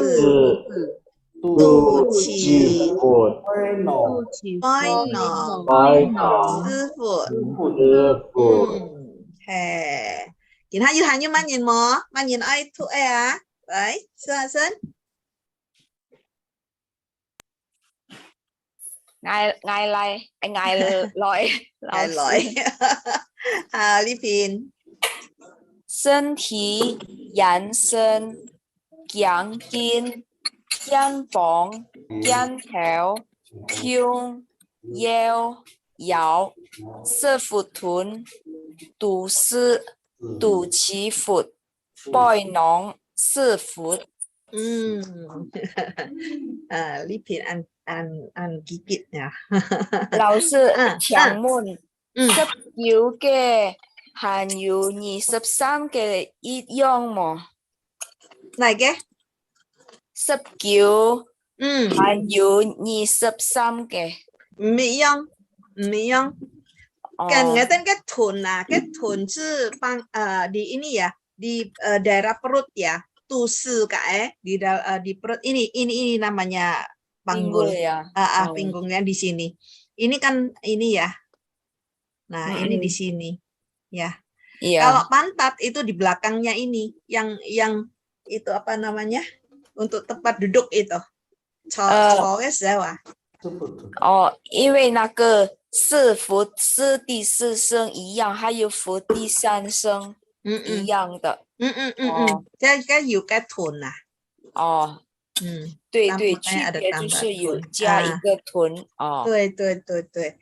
Tu. 度起、 Phật. Ôi nọ. 拜脑、 Ôi nọ. 师傅。 Sư phụ. Hè. Nhìn hai như mà nhìn mò, mà nhìn ai thuộc ai à? Đấy, sơ sân. ngài lại ngài lỗi Ngài lỗi. À, Lý Phin. 身体养生强筋肩膀肩头胸腰腰四腹臀肚丝肚脐腹背囊四腹 À, Lý Phin ăn kỹ kịt nha. 老师请问19嘅含有23嘅一樣嗎？ Này cái. 19含有23嘅 Mỹ Dung. Mỹ Dung. Cái nghe tên cái thuần à, cái thuần chứ bang di ini ya, di daerah perut ya. Tusu kae di perut ini namanya panggul ya. Pinggulnya di sini. Ini kan ini ya. Nah, ini di sini. Ya. Iya. Kalau pantat itu di belakangnya ini yang itu apa namanya? Untuk tempat duduk itu. 因为那个四伏是第四声一样，还有伏第三声一样的。cái有cái thuần à. 哦，对对，区别就是有加一个臀哦。对对对对，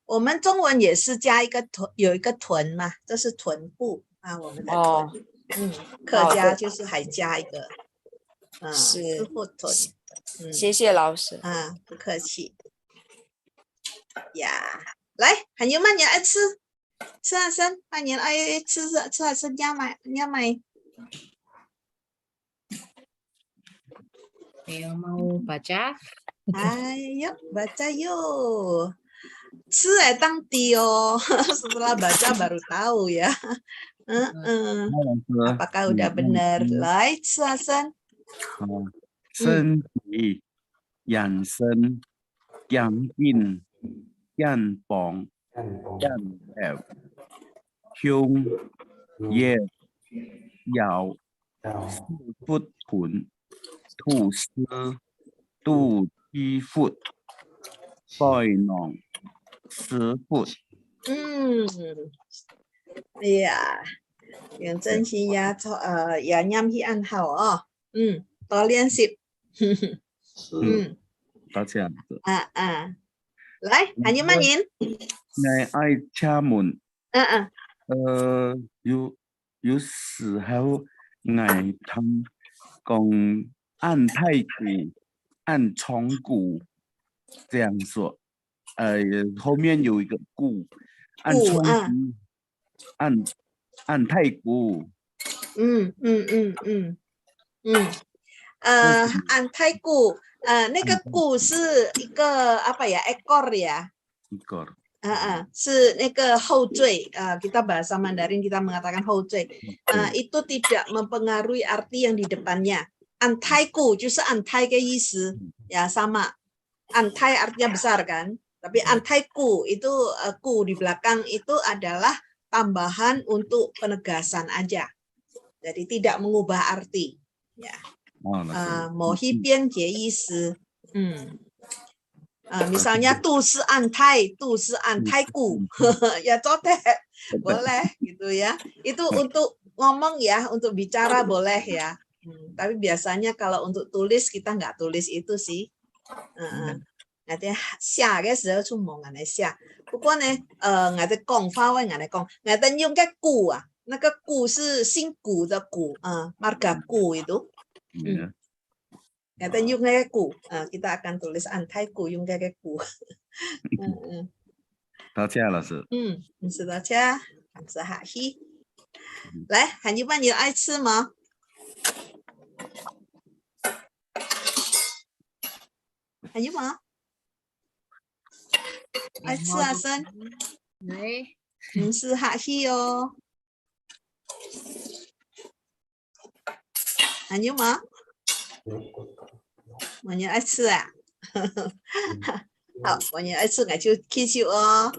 我们中文也是加一个臀，有一个臀嘛，这是臀部啊，我们的臀。客家就是还加一个，是腹臀。谢谢老师。不客气。呀，来，还有慢点爱吃，吃下身，慢点爱吃下身，压买。Yang mau baca? Ayo baca yuk. 吃当地哦 setelah baca baru tahu ya. Apakah udah benar? Lai Sasan. 身体养生强筋肩膀肩头胸腰四腹臀肚丝肚脐腹背囊四腹。Iya, yang chân khi ya nhâm hi ăn hảo哦，多练习。多謝。來，還有乜嘢？我愛請問，有時候我通講按太極、按從骨這樣說，後面有一個骨，按從骨，按太骨。按太骨，那个骨是一个apa ya ekor ya？是那个后缀 kita bahasa Mandarin kita mengatakan 后缀 itu tidak mempengaruhi arti yang di depannya. Antaiku 就是 antai 的意思 ya sama. Antai artinya besar kan, tapi antaiku itu ku di belakang itu adalah tambahan untuk penegasan aja. Jadi tidak mengubah arti. Ya. 某一边节意思 misalnya tu si antai ku ya cotet boleh gitu ya, itu untuk ngomong ya, untuk bicara boleh ya, tapi biasanya kalau untuk tulis kita nggak tulis itu sih. Nanti下嘅時候出門人嚟下，不過呢，我哋講法文人嚟講，我哋用嘅鼓啊，那個鼓是姓古的鼓marga 鼓 itu。Kita yung ku, kita akan tulis antai ku yung ku. 道歉老师。是道歉，是客氣。來，韓語班有愛吃嗎？韓語嗎？愛吃啊，生。是客氣哦。韓語嗎？mọi người ai吃à? 好，mọi người ai吃我就繼續哦，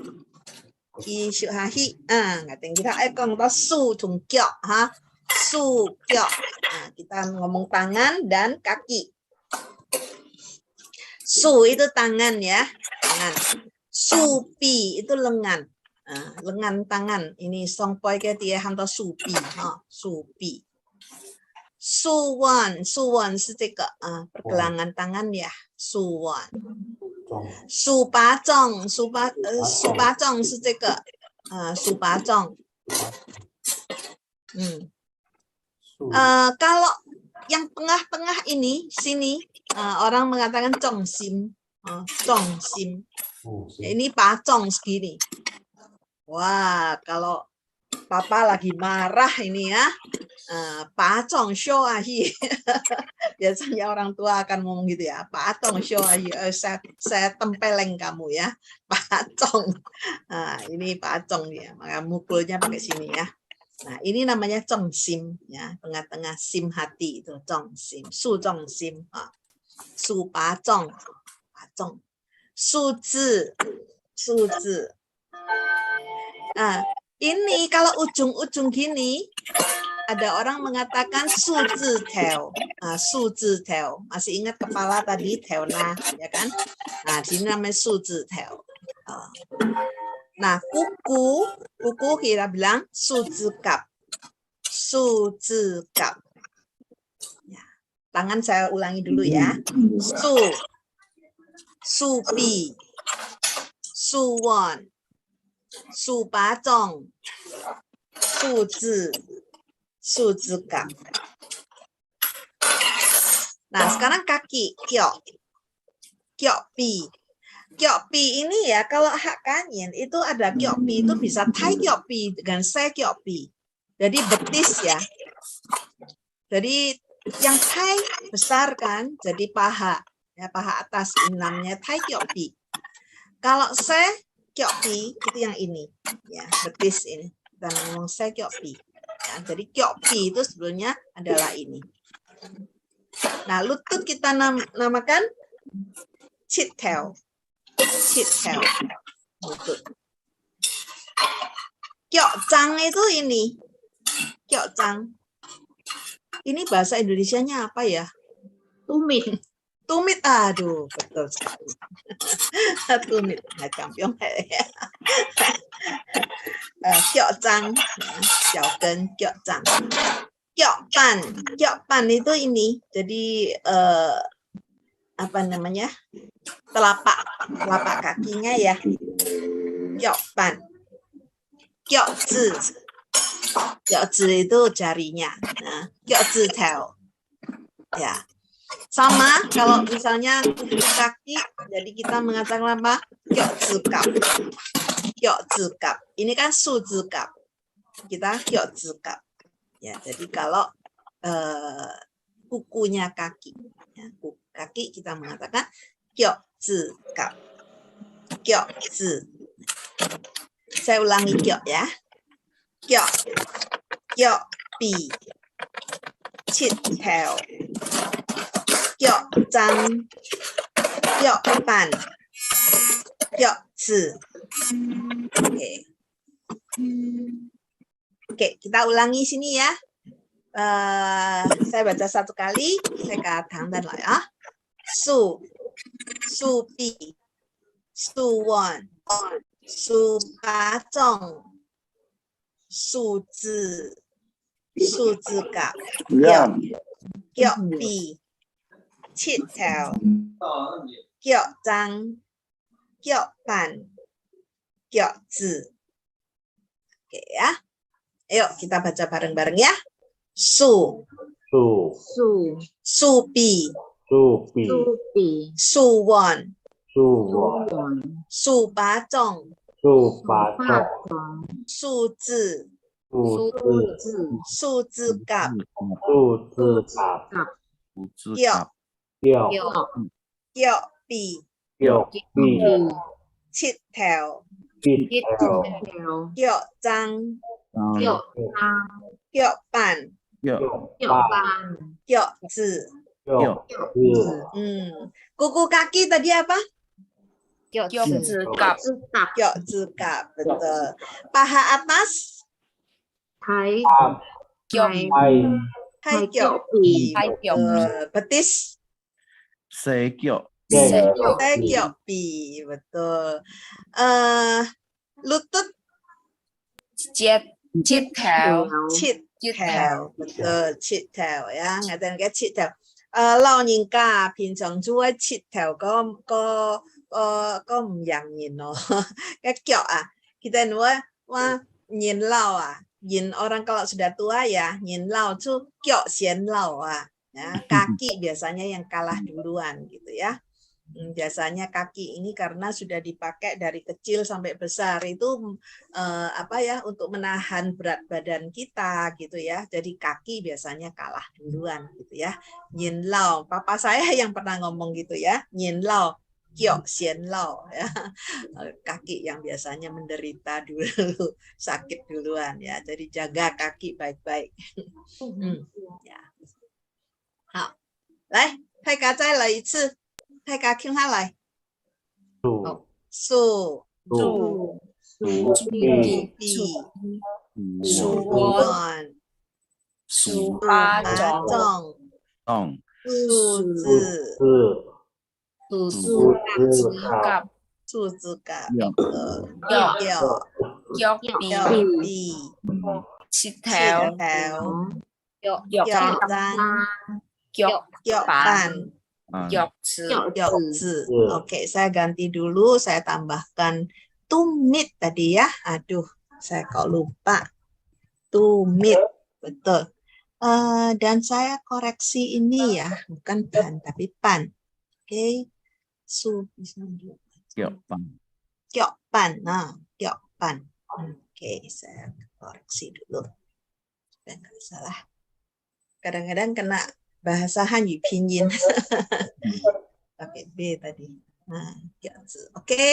繼續下去。我等kita講到手同腳哈，手腳kita ngomong tangan dan kaki. Su itu tangan ya, tangan. Supi itu lengan, lengan tangan. Ini songpoi ke dia hantar supi ha, supi. Suwon 是这个pergelangan tangan ya, suwon. 数巴掌是这个数巴掌。Kalau yang tengah-tengah ini sini orang mengatakan zhongxin, zhongxin. Ini bacong segini. Wah, kalau papa lagi marah ini ya, bacong show ahi. Biasanya orang tua akan ngomong gitu ya, bacong show ahi, saya tempeleng kamu ya, bacong. Ini bacong ya, maka mukulnya pakai sini ya. Nah, ini namanya zhongxin ya, tengah-tengah sim hati itu zhongxin, su zhongxin, su bacong, bacong, su zi. Ini kalau ujung-ujung gini, ada orang mengatakan su zi teo, su zi teo. Masih ingat kepala tadi teo nah, ya kan? Nah, di sini namanya su zi teo. Nah, kuku kita bilang su zi kap, su zi kap. Ya. Tangan saya ulangi dulu ya. Supi, suwon, su bacong, su zi kap. Nah, sekarang kaki, Gyeokbi. Gyeokbi ini ya, kalau hak kanyin itu ada Gyeokbi, itu bisa tai Gyeokbi dengan se Gyeokbi. Jadi betis ya. Jadi yang tai besar kan, jadi paha. Ya, paha atas ini namanya tai Gyeokbi. Kalau se Gyeokbi itu yang ini. Ya, betis ini. Kita ngomong se Gyeokbi. Ya, jadi Gyeokbi itu sebetulnya adalah ini. Nah, lutut kita namakan chiteo. Chiteo. Lutut. Gyeokjang itu ini. Gyeokjang. Ini bahasa Indonesianya apa ya? Tumit. Tumit, aduh, betul sekali. Tumit, champion. Gyeokjang, xiaogen gyeokjang. Gyeokpan itu ini. Jadi apa namanya? Telapak kakinya ya. Gyeokpan. Gyeokzi itu jarinya. Nah, gyeokzi teo. Ya. Sama kalau misalnya kuku kaki, jadi kita mengatakan apa? Gyeokzi kap. Ini kan su zi kap. Kita gyeokzi kap. Ya, jadi kalau kukunya kaki, ya, kuku kaki kita mengatakan gyeokzi kap. Gyeokzi. Saya ulangi Gyok ya. Gyok, Gyok Bi, Chit Theo, Gyok Zhang, Gyok Ban, Gyok Zi. Oke, kita ulangi sini ya. Saya baca satu kali, saya katakan lah ya. Su, Su Bi, Su Wan, Su Ba Zhong, Su Zi, Su Zi Gap, Gyok Bi, Chit Theo, Gyok Zhang, Gyok Ban, Gyok Zi. Oke ya. Ayo kita baca bareng-bareng ya. Su, Su Bi, Su Wan, Su Ba Zhong, Su Zi, Su Zi Gap, Gyok Bi, Chit Theo, Gyok Zhang, Gyok Ban, Gyok Zi. Kuku kaki tadi apa? Gyok Zi Gap. Gyok Zi Gap, betul. Paha atas? Thái Gyok Hai Gyok Bi, Hai Gyok betul. Betis? Sekyok. Hai Gyok Bi, betul. Lutut? Chit Theo. Chit Theo, betul. Chit Theo ya, ngatain cái chit Theo. Lão nhân gia bình thường chú ấy chit Theo có một dạng nhìn nó. Cái kiểu kita nói nhìn lão nhìn orang kalau sudah tua ya, nhìn lão itu kiok xian lão ya, kaki biasanya yang kalah duluan gitu ya. Biasanya kaki ini karena sudah dipakai dari kecil sampai besar itu untuk menahan berat badan kita gitu ya. Jadi kaki biasanya kalah duluan gitu ya. Yin lao, papa saya yang pernah ngomong gitu ya. Yin lao, kiok xian lao ya. Kaki yang biasanya menderita dulu, sakit duluan ya. Jadi jaga kaki baik-baik. Ya. Hao. 来，泰嘎再来一次。 大家听下来，树比树冠树巴种树枝Gap. 树枝嘎Gyok Bi. Chit Theo. Gyok Zhang, Gyok Ban, Gyok Zi. Gyok Zi. Oke, saya ganti dulu. Saya tambahkan tumit tadi ya. Aduh, saya kok lupa. Tumit, betul. Dan saya koreksi ini ya, bukan ban tapi pan. Oke, Gyok Ban. Gyok Ban. Nah, Gyok Ban. Oke, saya koreksi dulu. Supaya nggak salah. Kadang-kadang kena bahasa Hanyu pinyin. Pakai B tadi. Nah, oke.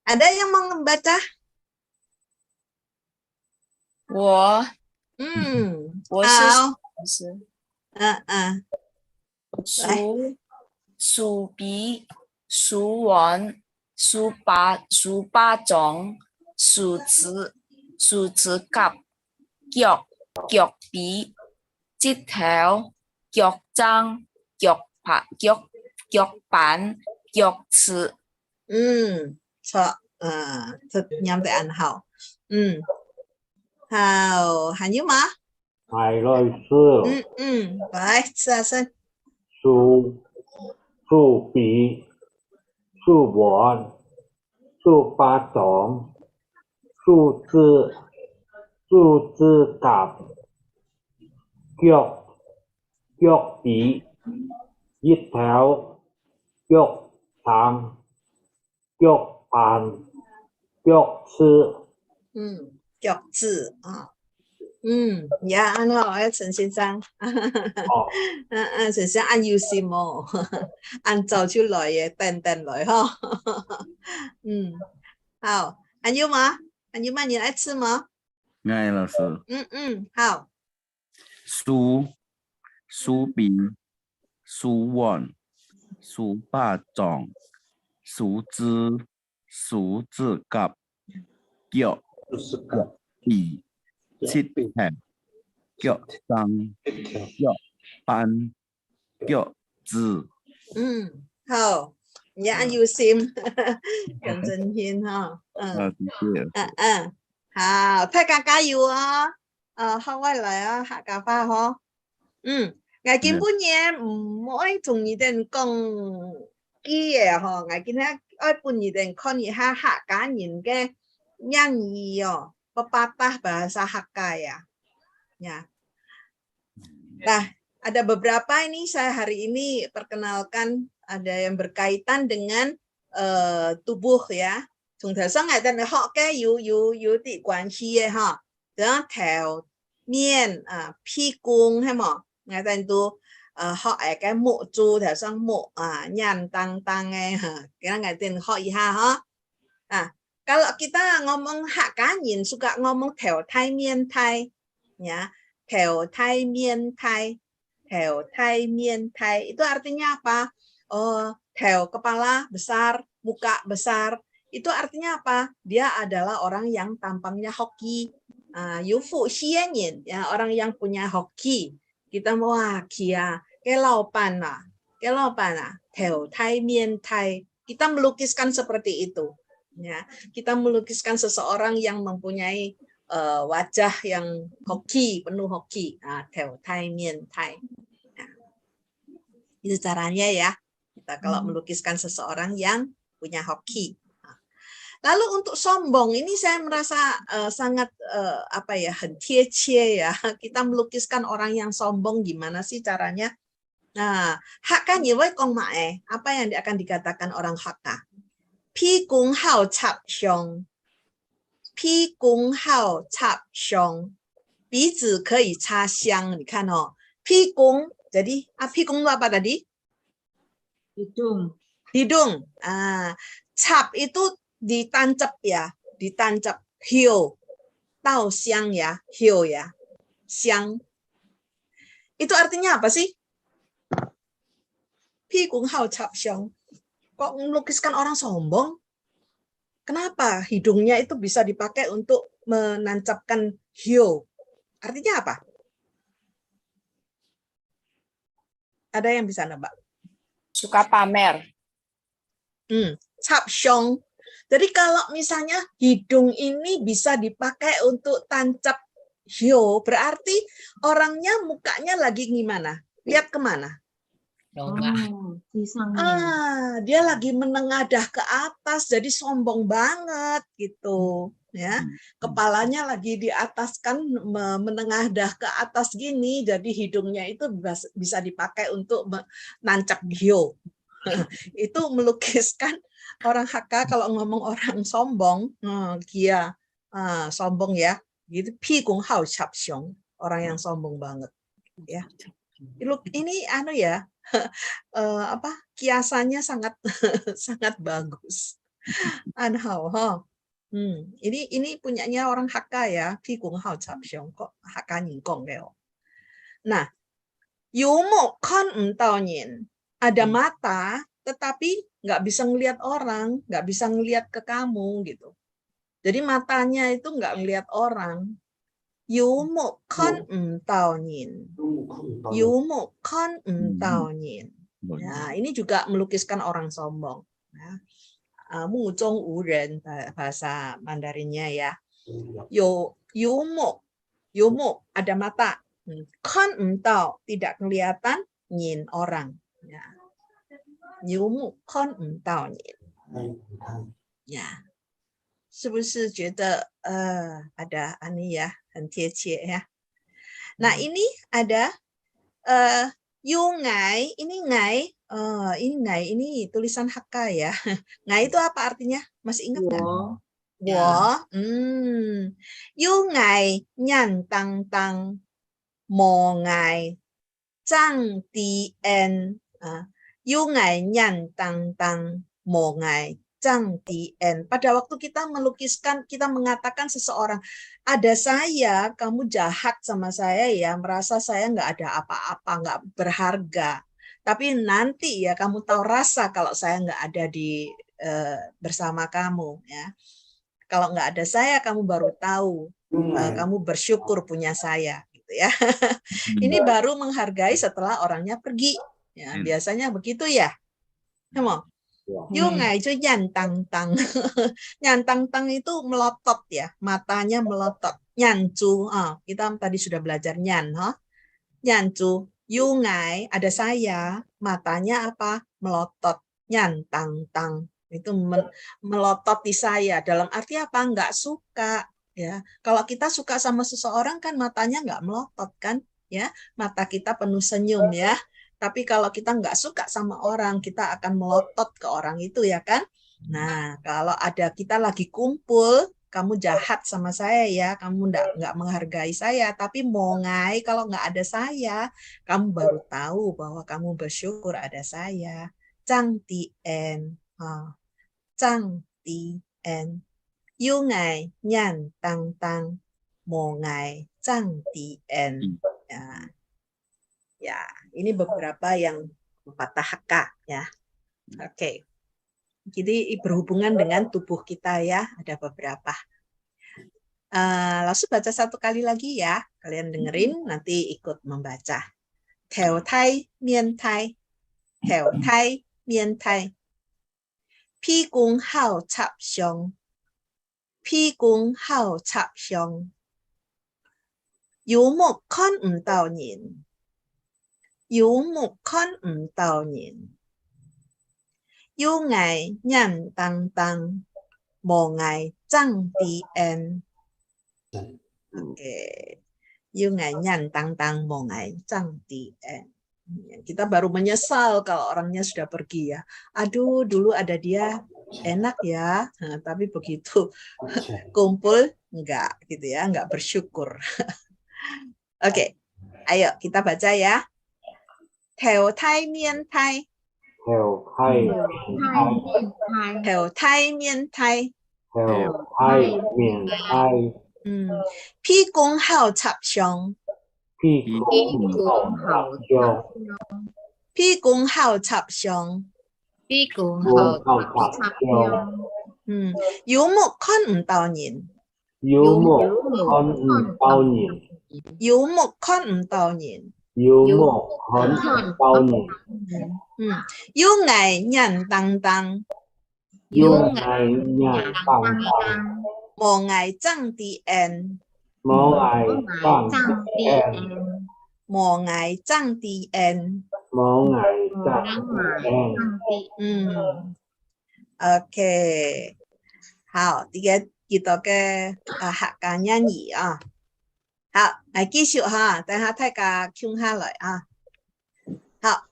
Ada yang mau membaca? 我是鼠鼻、鼠丸、鼠巴种、鼠子甲、脚鼻、節頭、腳踭、腳板、腳趾。錯，音得很好。好，還有嗎？海瑞士。來，試下先。樹鼻、樹腕、樹巴掌、樹枝甲、腳鼻、一條、腳長、腳板、腳趾。腳趾呀，很好，陳先生。陳先生按要線喎，按照出來嘅，等來呵。好，還有嗎？安妮曼，你爱吃吗？爱老师。好。薯饼、薯丸、薯巴掌、薯子、薯子甲、腳、皮、切片、腳踭、腳板、腳趾。好，你按有心，杨真天哈，好，大家加油啊！學外來啊，客家話嗬。我根本嘢唔愛同你哋講啲嘢嗬，我今日愛幫你哋看一下客家人嘅隱義哦，pepatah bahasa Hakka ya. Nah, ada beberapa ini saya hari ini perkenalkan ada yang berkaitan dengan tubuh ya. Chúng ta sẽ ngày tên họ cái yu tỷ quan hệ ha. Đó theo miên pi cung hay mà ngày tên tu họ cái mộ chu theo sang mộ nhàn tăng nghe ha. Cái ngày tên họ gì ha. Kalau kita ngomong hak kanyin suka ngomong theo thai miên thai ya. Theo thai miên thai. Theo thai miên thai itu artinya apa? Theo kepala besar, muka besar. Itu artinya apa? Dia adalah orang yang tampangnya hoki. Yufu xianyin, ya, orang yang punya hoki. Kita mau kia, kelaupan lah. Theo thai miên thai. Kita melukiskan seperti itu. Ya, kita melukiskan seseorang yang mempunyai wajah yang hoki, penuh hoki. Theo thai miên thai. Itu caranya ya. Kita kalau melukiskan seseorang yang punya hoki. Lalu untuk sombong ini saya merasa sangat hentiece ya. Kita melukiskan orang yang sombong gimana sih caranya? Nah, Hakka nyiwai kong mae. Apa yang akan dikatakan orang Hakka? Pi kung hao cap xiong. Pi kung hao cap xiong. 鼻子可以插香，你看哦，pi kung jadi pi kung apa tadi? Hidung. Cap itu ditancap ya, ditancap. Hiu, tau xiang ya, hiu ya, xiang. Itu artinya apa sih? Pi kung hao cap xiong. Kok melukiskan orang sombong? Kenapa hidungnya itu bisa dipakai untuk menancapkan hiu? Artinya apa? Ada yang bisa nebak? Suka pamer. Cap xiong. Jadi kalau misalnya hidung ini bisa dipakai untuk tancap hiu, berarti orangnya mukanya lagi gimana? Lihat kemana? Dia lagi menengadah ke atas, jadi sombong banget gitu. Ya, kepalanya lagi di atas kan, menengadah ke atas gini, jadi hidungnya itu bisa dipakai untuk menancap hiu. Itu melukiskan orang Hakka kalau ngomong orang sombong, kia sombong ya, gitu. Pi kung hao cap xiong, orang yang sombong banget, ya. Ini anu ya, kiasannya sangat sangat bagus. Anhao, ini punyanya orang Hakka ya, Pi kung hao cap xiong, kok Hakka nyingkong ya. Nah, yumo kon entao nyin, ada mata tetapi nggak bisa ngelihat orang, nggak bisa ngelihat ke kamu gitu. Jadi matanya itu nggak ngelihat orang. Yumo kon entao nyin. Yumo kon entao nyin. Nah, ini juga melukiskan orang sombong. Muzong uren bahasa Mandarinnya ya. Yumo ada mata. Kon entao tidak kelihatan, nyin orang. Ya. 游目看唔到你，呀，是不是觉得ada ani ya, 很贴切ya? Nah ini ada ngai, ini ngai, ini tulisan Hakka ya. Ngai itu apa artinya? Masih ingat nggak? Ngai nyan tang tang, mo ngai zhang di en. Yu ngai nyan tang tang, mo ngai Zhang Dian. Pada waktu kita melukiskan, kita mengatakan seseorang, ada saya, kamu jahat sama saya ya, merasa saya nggak ada apa-apa, nggak berharga. Tapi nanti ya kamu tahu rasa kalau saya nggak ada di bersama kamu ya. Kalau nggak ada saya, kamu baru tahu, kamu bersyukur punya saya, gitu ya. Ini baru menghargai setelah orangnya pergi. Ya, biasanya begitu ya. Kamu? Yungai itu nyantang-tang. Nyantang-tang itu melotot ya, matanya melotot. Nyancu, kita tadi sudah belajar nyan, nyancu. Yungai, ada saya, matanya apa? Melotot. Nyantang-tang. Itu melototi saya. Dalam arti apa? Nggak suka. Ya, kalau kita suka sama seseorang kan matanya nggak melotot kan? Ya, mata kita penuh senyum ya. Tapi kalau kita nggak suka sama orang, kita akan melotot ke orang itu ya kan? Nah, kalau ada kita lagi kumpul, kamu jahat sama saya ya, kamu nggak menghargai saya, tapi mongai kalau nggak ada saya, kamu baru tahu bahwa kamu bersyukur ada saya. Zhang Dian, Zhang Dian, Yungai Nyan Tang Tang, mongai Zhang Dian. Ya, ini beberapa yang patah haka ya. Oke. Jadi berhubungan dengan tubuh kita ya, ada beberapa. Langsung baca satu kali lagi ya. Kalian dengerin nanti ikut membaca. Theo tai mian tai. Theo tai mian tai. Pi gong hao chap xiong. Pi gong hao chap xiong. Yu mo kon dao nin. Yu mo kon dao nin. Yu ngai nyan tang tang. Mo ngai zhang dian. Oke. Yu ngai nyan tang tang mo ngai zhang dian. Kita baru menyesal kalau orangnya sudah pergi ya. Aduh, dulu ada dia enak ya. Nah, tapi begitu kumpul enggak gitu ya, enggak bersyukur. Oke. Ayo kita baca ya. Theo tai mian tai. Theo tai Theo tai mian tai. Theo tai mian tai. Pi gong hao chap xiong. Pi gong hao chap xiong. Pi gong hao chap xiong. Pi gong hao chap xiong. Yu mo kon dao nin. Yu mo kon dao nin. Yu mo kon dao nin. Yu mo kon dao nin. Yu ngai nyan tang tang. Yu ngai nyan tang tang. Mo ngai zhang dian. Mo ngai zhang dian. Mo ngai zhang dian. Mo ngai zhang dian. OK. 好，第一幾多嘅客家人語啊？好，嚟繼續哈，等下大家聽下來啊。好，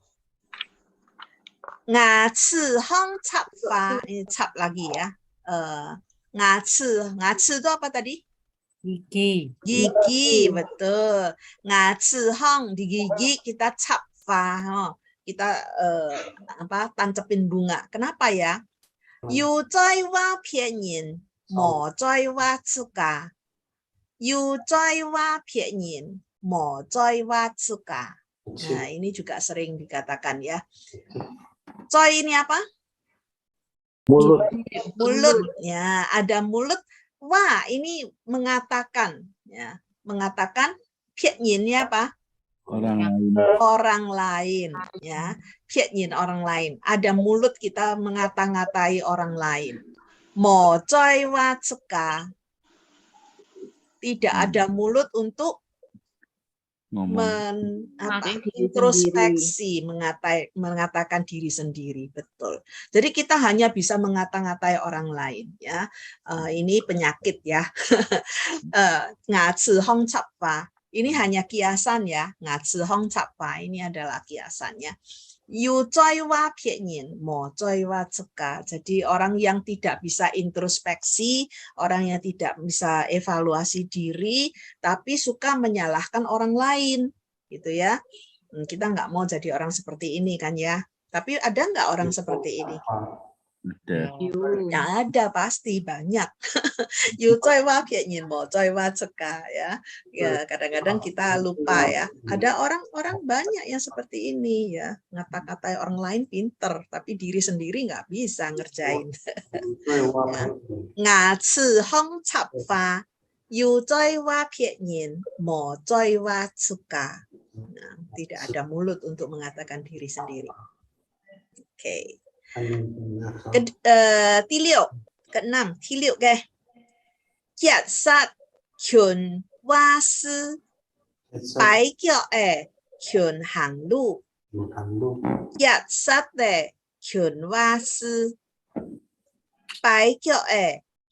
牙齒紅插花，插lagi ya. 牙齒itu apa tadi? Gigi. Gigi, betul. Ngaci hong di gigi kita cap fa, kita tancapin bunga. Kenapa ya? Yu zai wa pian yin, mo zai wa cuka. Yu zai wa pian yin, mo zai wa cuka. Nah, ini juga sering dikatakan ya. Zai ini apa? Mulut. Mulut ya, ada mulut. Wah, ini mengatakan ya, mengatakan pian apa? Orang lain ya. Pian orang lain. Ada mulut kita mengata-ngatai orang lain. Mo zai wa cuka. Tidak ada mulut untuk introspeksi, mengatakan diri sendiri, betul. Jadi kita hanya bisa mengata-ngatai orang lain ya. Ini penyakit ya. Ngaci hong cappa. Ini hanya kiasan ya. Ngaci hong cappa ini adalah kiasannya. Yu zai wa pian yin, mo zai wa cuka. Jadi orang yang tidak bisa introspeksi, orang yang tidak bisa evaluasi diri, tapi suka menyalahkan orang lain, gitu ya. Kita nggak mau jadi orang seperti ini kan ya. Tapi ada nggak orang seperti ini? Ada. Ya ada pasti banyak. Yu zai wa pian yin mo zai wa ceka ya. Ya kadang-kadang kita lupa ya. Ada orang-orang banyak yang seperti ini ya. Ngata-ngatai orang lain pinter, tapi diri sendiri nggak bisa ngerjain. Ya. Nga ci hong cap fa yu zai wa pian yin mo zai wa ceka. Nah, tidak ada mulut untuk mengatakan diri sendiri. Oke. Tí liệu, keenam, tí liệu cái kiat sát kyun wa sư bái kiệu kyun hàng lu kiat sát kyun wa sư bái kiệu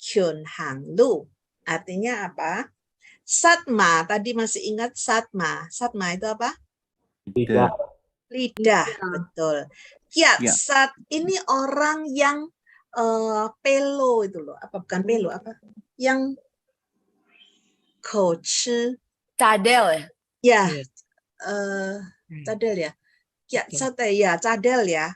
kyun hàng lu. Artinya apa? Satma, tadi masih ingat satma. Satma itu apa? Lidah. Lidah, betul. Kiatsat ini orang yang pelo itu loh, apa bukan pelo apa? Yang coach cadel ya, cadel ya. Kiatsat ya, cadel ya.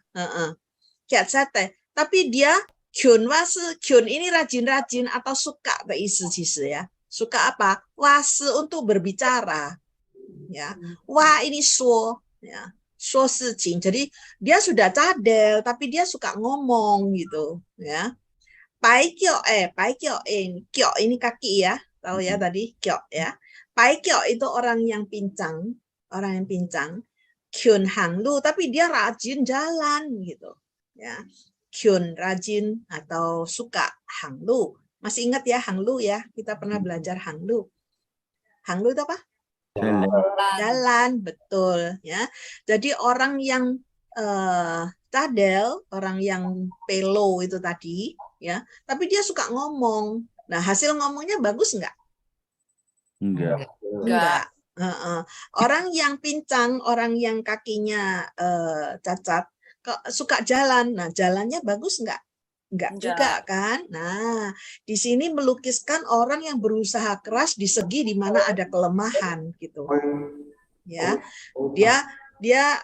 Kiatsat tapi dia kyun wasu, kyun ini rajin-rajin atau suka berisi ya. Suka apa? Wasu untuk berbicara. Ya. Wah ini so ya. So sicing. Jadi dia sudah cadel tapi dia suka ngomong gitu ya. Pai kyo kyo ini kaki ya. Tahu ya tadi kyo ya. Pai kyo itu orang yang pincang, Kyun hang lu tapi dia rajin jalan gitu ya. Kyun rajin atau suka hang lu. Masih ingat ya hang lu ya? Kita pernah belajar hang lu. Hang lu itu apa? Jalan, betul ya. Jadi orang yang cadel, orang yang pelo itu tadi ya, tapi dia suka ngomong. Nah, hasil ngomongnya bagus enggak? Enggak. Orang yang pincang, orang yang kakinya cacat, suka jalan. Nah, jalannya bagus enggak? Enggak juga kan? Nah, di sini melukiskan orang yang berusaha keras di segi di mana ada kelemahan gitu. Ya. Dia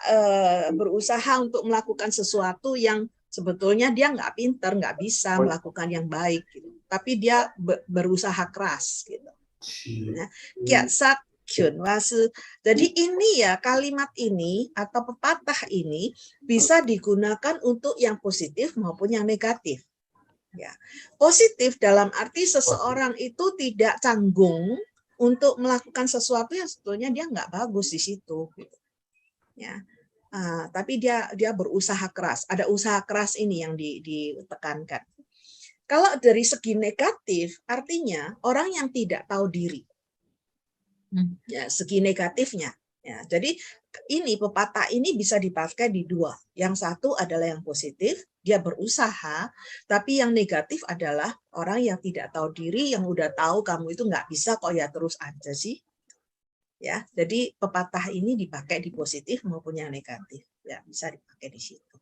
berusaha untuk melakukan sesuatu yang sebetulnya dia nggak pinter, nggak bisa melakukan yang baik gitu. Tapi dia berusaha keras gitu. Ya. Kiatsat kyun wasu. Jadi ini ya kalimat ini atau pepatah ini bisa digunakan untuk yang positif maupun yang negatif. Ya. Positif dalam arti seseorang itu tidak canggung untuk melakukan sesuatu yang sebetulnya dia nggak bagus di situ. Ya. Tapi dia berusaha keras. Ada usaha keras ini yang ditekankan. Kalau dari segi negatif, artinya orang yang tidak tahu diri. Ya, segi negatifnya. Ya, jadi ini pepatah ini bisa dipakai di dua. Yang satu adalah yang positif, dia berusaha, tapi yang negatif adalah orang yang tidak tahu diri, yang udah tahu kamu itu nggak bisa kok ya terus aja sih. Ya, jadi pepatah ini dipakai di positif maupun yang negatif. Ya, bisa dipakai di situ.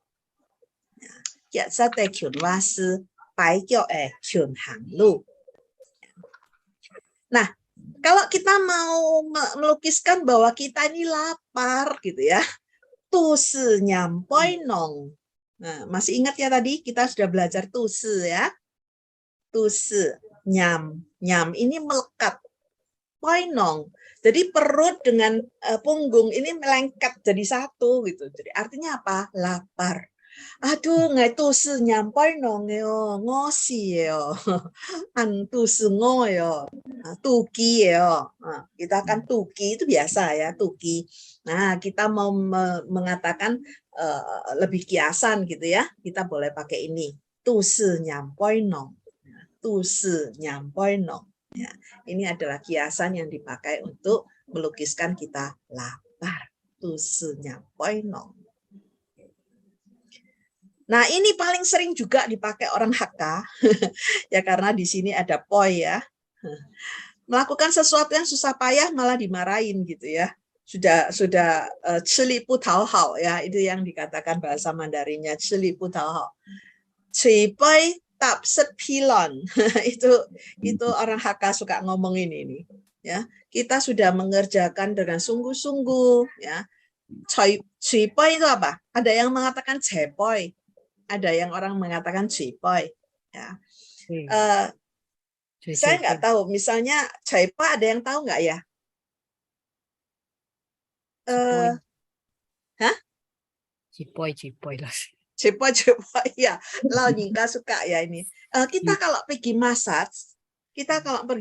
Ya, sate kyun wasu, pai kyo kyun hang lu. Nah, kalau kita mau melukiskan bahwa kita ini lapar gitu ya, tu si nyam poi nong. Nah, masih ingat ya tadi kita sudah belajar tu si ya. Tu si nyam ini melekat. Poi nong. Jadi perut dengan punggung ini melengket jadi satu gitu. Jadi artinya apa? Lapar. Aduh, ngai tu si nyam poi nong yo, ngosi yo. An tu si ngo yo. Tuki ya, kita kan tuki itu biasa ya tuki. Nah kita mau mengatakan lebih kiasan gitu ya, kita boleh pakai ini. Tu si nyam poi nong, tu si nyam poi nong. Ya, ini adalah kiasan yang dipakai untuk melukiskan kita lapar. Tu si nyam poi nong. Nah ini paling sering juga dipakai orang Hakka ya karena di sini ada poi ya. Melakukan sesuatu yang susah payah malah dimarahin gitu ya. Sudah cili pu tao hao ya, itu yang dikatakan bahasa Mandarinnya cili pu tao hao. Cui pai tap sepilon. itu orang Hakka suka ngomongin ini ya. Kita sudah mengerjakan dengan sungguh-sungguh ya. Cui pai itu apa? Ada yang mengatakan cepoi. ada yang orang mengatakan cipoy. Ya. Cuy, Saya nggak tahu, misalnya cipoy ada yang tahu nggak ya? Hah? Cipoy lah. Cipoy ya. Lau Nyingka suka ya ini. Kita kalau pergi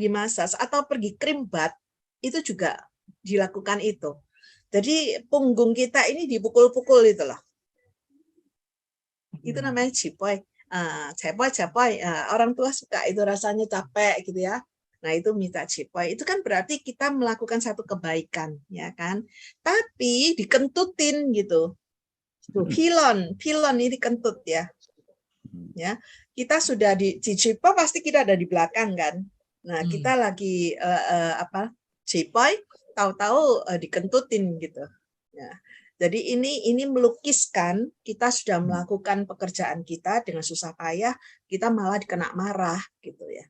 massage, atau pergi krimbat, itu juga dilakukan itu. Jadi punggung kita ini dipukul-pukul itu loh. Itu namanya cipoy. Cipoy. Orang tua suka itu, rasanya capek gitu ya. Nah itu minta cipoy. Itu kan berarti kita melakukan satu kebaikan, ya kan? Tapi dikentutin gitu. Pilon ini dikentut ya. Ya, kita sudah di cipoy pasti kita ada di belakang kan. Nah kita lagi cipoy, tahu-tahu dikentutin gitu. Ya. Jadi ini melukiskan kita sudah melakukan pekerjaan kita dengan susah payah, kita malah dikena marah gitu ya.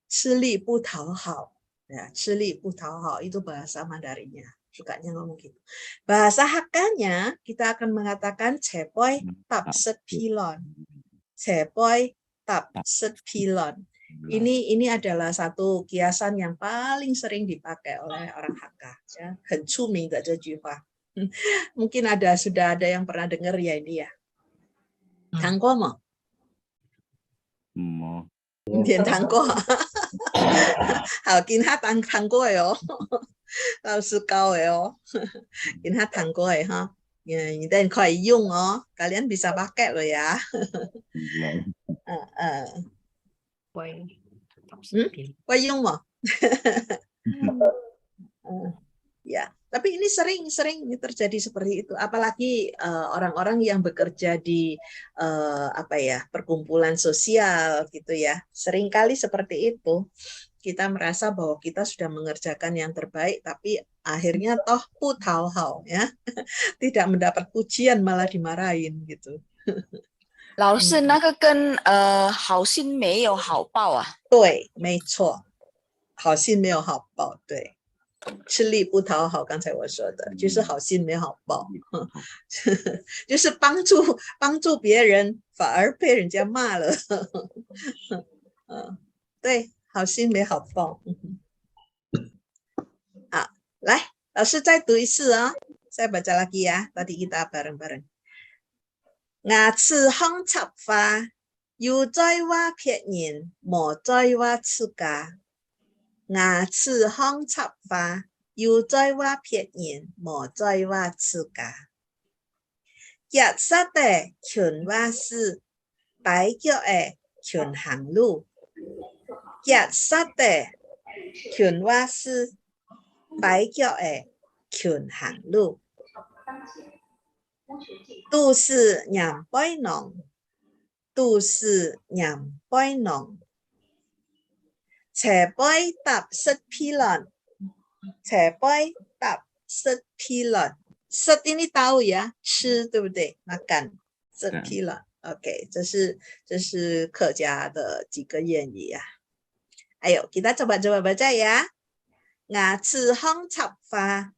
吃力不讨好, ya, 吃力不讨好 itu bahasa Mandarinnya, sukanya ngomong gitu. Bahasa Hakkanya kita akan mengatakan cepoy tap set pilon. Cepoy tap set pilon. Ini adalah satu kiasan yang paling sering dipakai oleh orang Hakka, ya. 很出名的这句话. Mungkin sudah ada yang pernah dengar ya ini ya. 谈过吗？点谈过，好，跟他谈过哟，老师教的哦，跟他谈过的哈，你等可以用哦，kalian bisa pakai loh ya. Kau用吗？Ya, tapi ini sering terjadi seperti itu. Apalagi orang-orang yang bekerja di perkumpulan sosial gitu ya. Seringkali seperti itu. Kita merasa bahwa kita sudah mengerjakan yang terbaik, tapi akhirnya toh putauhao ya, tidak mendapat pujian malah dimarahin gitu. 老师，那个跟好心没有好报啊？对，没错，好心没有好报，对。吃力不讨好，刚才我说的就是好心没好报，就是帮助别人，反而被人家骂了。对，好心没好报。好，来，老师再读一次哦。Saya baca lagi ya. Tadi kita bareng-bareng. Ngà chư hong chap fa, yu zai wa piet yin, mo zai wa chu ga. Ngà chư hong chap fa, yu zai wa piet yin, mo zai wa chu ga. Yat sa de kyun wa sư, bai gyo e kyun hang lu. Yat sa de kyun wa sư, bai gyo e kyun hang lu. Tu sư nhằm bói nòng, tu sư nhằm bói nòng. Trẻ bói tập sức pi lon, trẻ bói tập sức pi lon. Sức ini tahu ya, 吃对不对？ makan, sức pi lon. OK， 这是客家的几个谚语啊。Ayo kita coba baca ya. Ngà chư hong chap fa.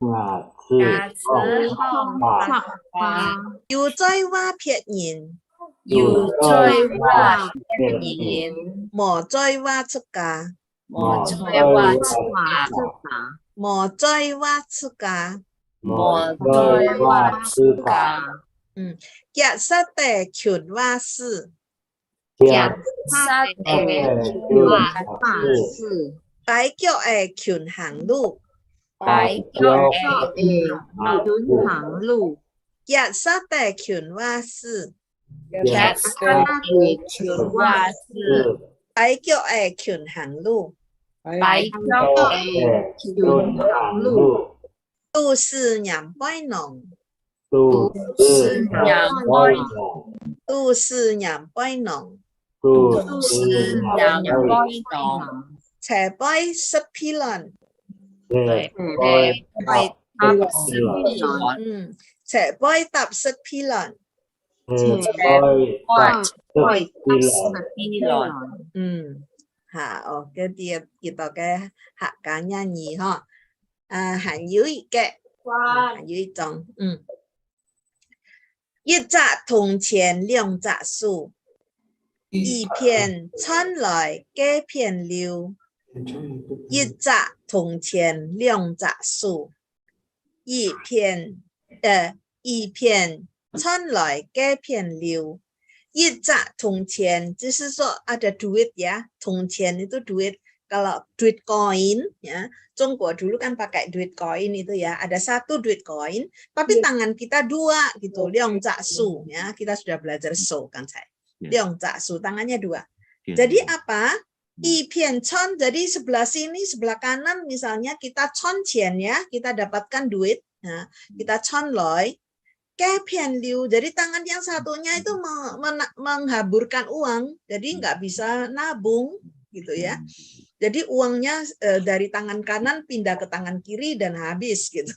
Ngà chư hong chap fa. Yu zai wa piet yin. Yu zai wa piet yin. Mo zai wa chu ga. Mo zai wa chu ga. Mo zai wa chu ga. Mo zai wa chu ga. Gyat sa de kyun wa sư. Gyat sa de kyun wa sư. Bai gyo e kyun hang lu. Bai gyo e kyun hang lu. Gyat sa de kyun wa sư. Gyat sa de kyun wa sư. Bai gyo e kyun hang lu. Bai gyo e kyun hang lu. Tu sư nhằm bói nòng. Tu sư nhằm bói nòng. Tu sư nhằm bói nòng. Tu sư nhằm bói nòng. Trẻ bói sức pi lon. Trẻ bói tập sức pi lon. Trẻ bói tập sức pi lon. Trẻ bói tập sức pi lon. Cái dia kita cái hạ cá nha nhì ha. Hạn dưới cái hạn dưới trong. 一扎铜钱两扎树，一片穿来几片柳。一扎铜钱两扎树，一片穿来几片柳。一扎铜钱就是说ada duit ya, 铜钱 itu duit. Kalau duit koin ya, Jonggo dulu kan pakai duit koin itu ya, ada satu duit koin, tapi tangan kita dua gitu, liang cak su ya, kita sudah belajar so kan saya, liang cak su tangannya dua. Jadi apa? I pian chon, jadi sebelah sini, sebelah kanan misalnya kita chon chien ya, kita dapatkan duit, ya, kita chon loy, ke pian liu, jadi tangan yang satunya itu menghaburkan uang, jadi nggak bisa nabung gitu ya. Jadi uangnya dari tangan kanan pindah ke tangan kiri dan habis gitu.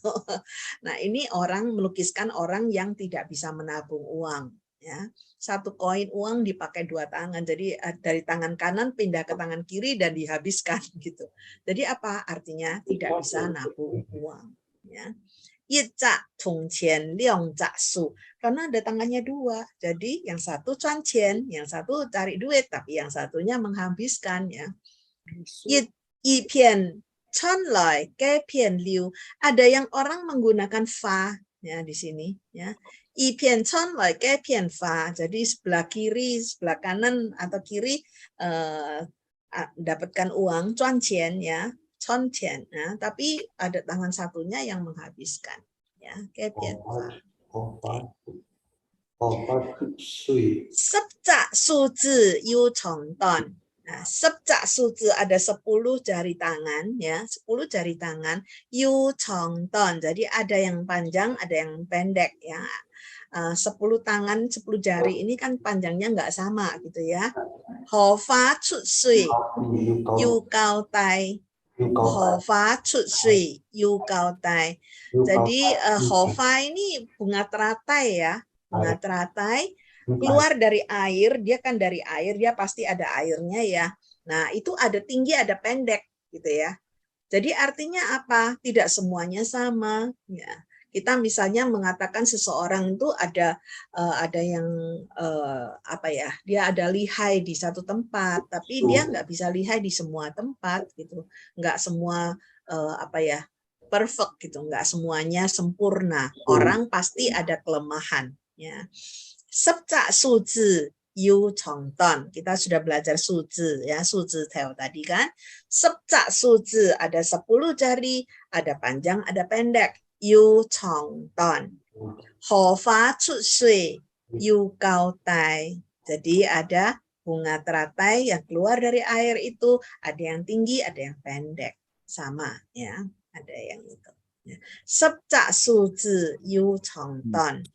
Nah ini orang melukiskan orang yang tidak bisa menabung uang. Ya, satu koin uang dipakai dua tangan, jadi dari tangan kanan pindah ke tangan kiri dan dihabiskan gitu. Jadi apa artinya tidak bisa nabung uang? Ya, Yicak tongqian liang cak su, karena ada tangannya dua, jadi yang satu cuan qian, yang satu cari duit, tapi yang satunya menghabiskan ya. I pian chon lai ke pian liu, ada yang orang menggunakan fa ya di sini ya. I pian chon lai ke pian fa, jadi sebelah kiri, sebelah kanan atau kiri dapatkan uang cuan qian ya, chon qian ya, tapi ada tangan satunya yang menghabiskan ya, ke pian fa. Sepca suzi yu chong don. Nah, sepca suzi ada 10 jari tangan ya, 10 jari tangan. Yu chong don, jadi ada yang panjang, ada yang pendek ya. 10 tangan, 10 jari ini kan panjangnya nggak sama gitu ya. Ho fa chu sui yu gao tai. Ho fa chu sui yu gao tai. Jadi ho fa ini bunga teratai ya. Bunga teratai keluar dari air, dia kan dari air, dia pasti ada airnya ya. Nah, itu ada tinggi, ada pendek gitu ya. Jadi artinya apa? Tidak semuanya sama ya. Kita misalnya mengatakan seseorang itu ada yang apa ya? Dia ada lihai di satu tempat, tapi dia nggak bisa lihai di semua tempat gitu. Nggak semua apa ya? Perfect gitu, nggak semuanya sempurna. Orang pasti ada kelemahan ya. Sepca suzi yu chong don. Kita sudah belajar suzi ya, suzi tel tadi kan. Sepca suzi ada 10 jari, ada panjang, ada pendek. Yu chong don. Ho fa chu sui yu gao tai. Jadi ada bunga teratai yang keluar dari air itu, ada yang tinggi, ada yang pendek. Sama ya, ada yang itu. Sepca suzi yu chong don.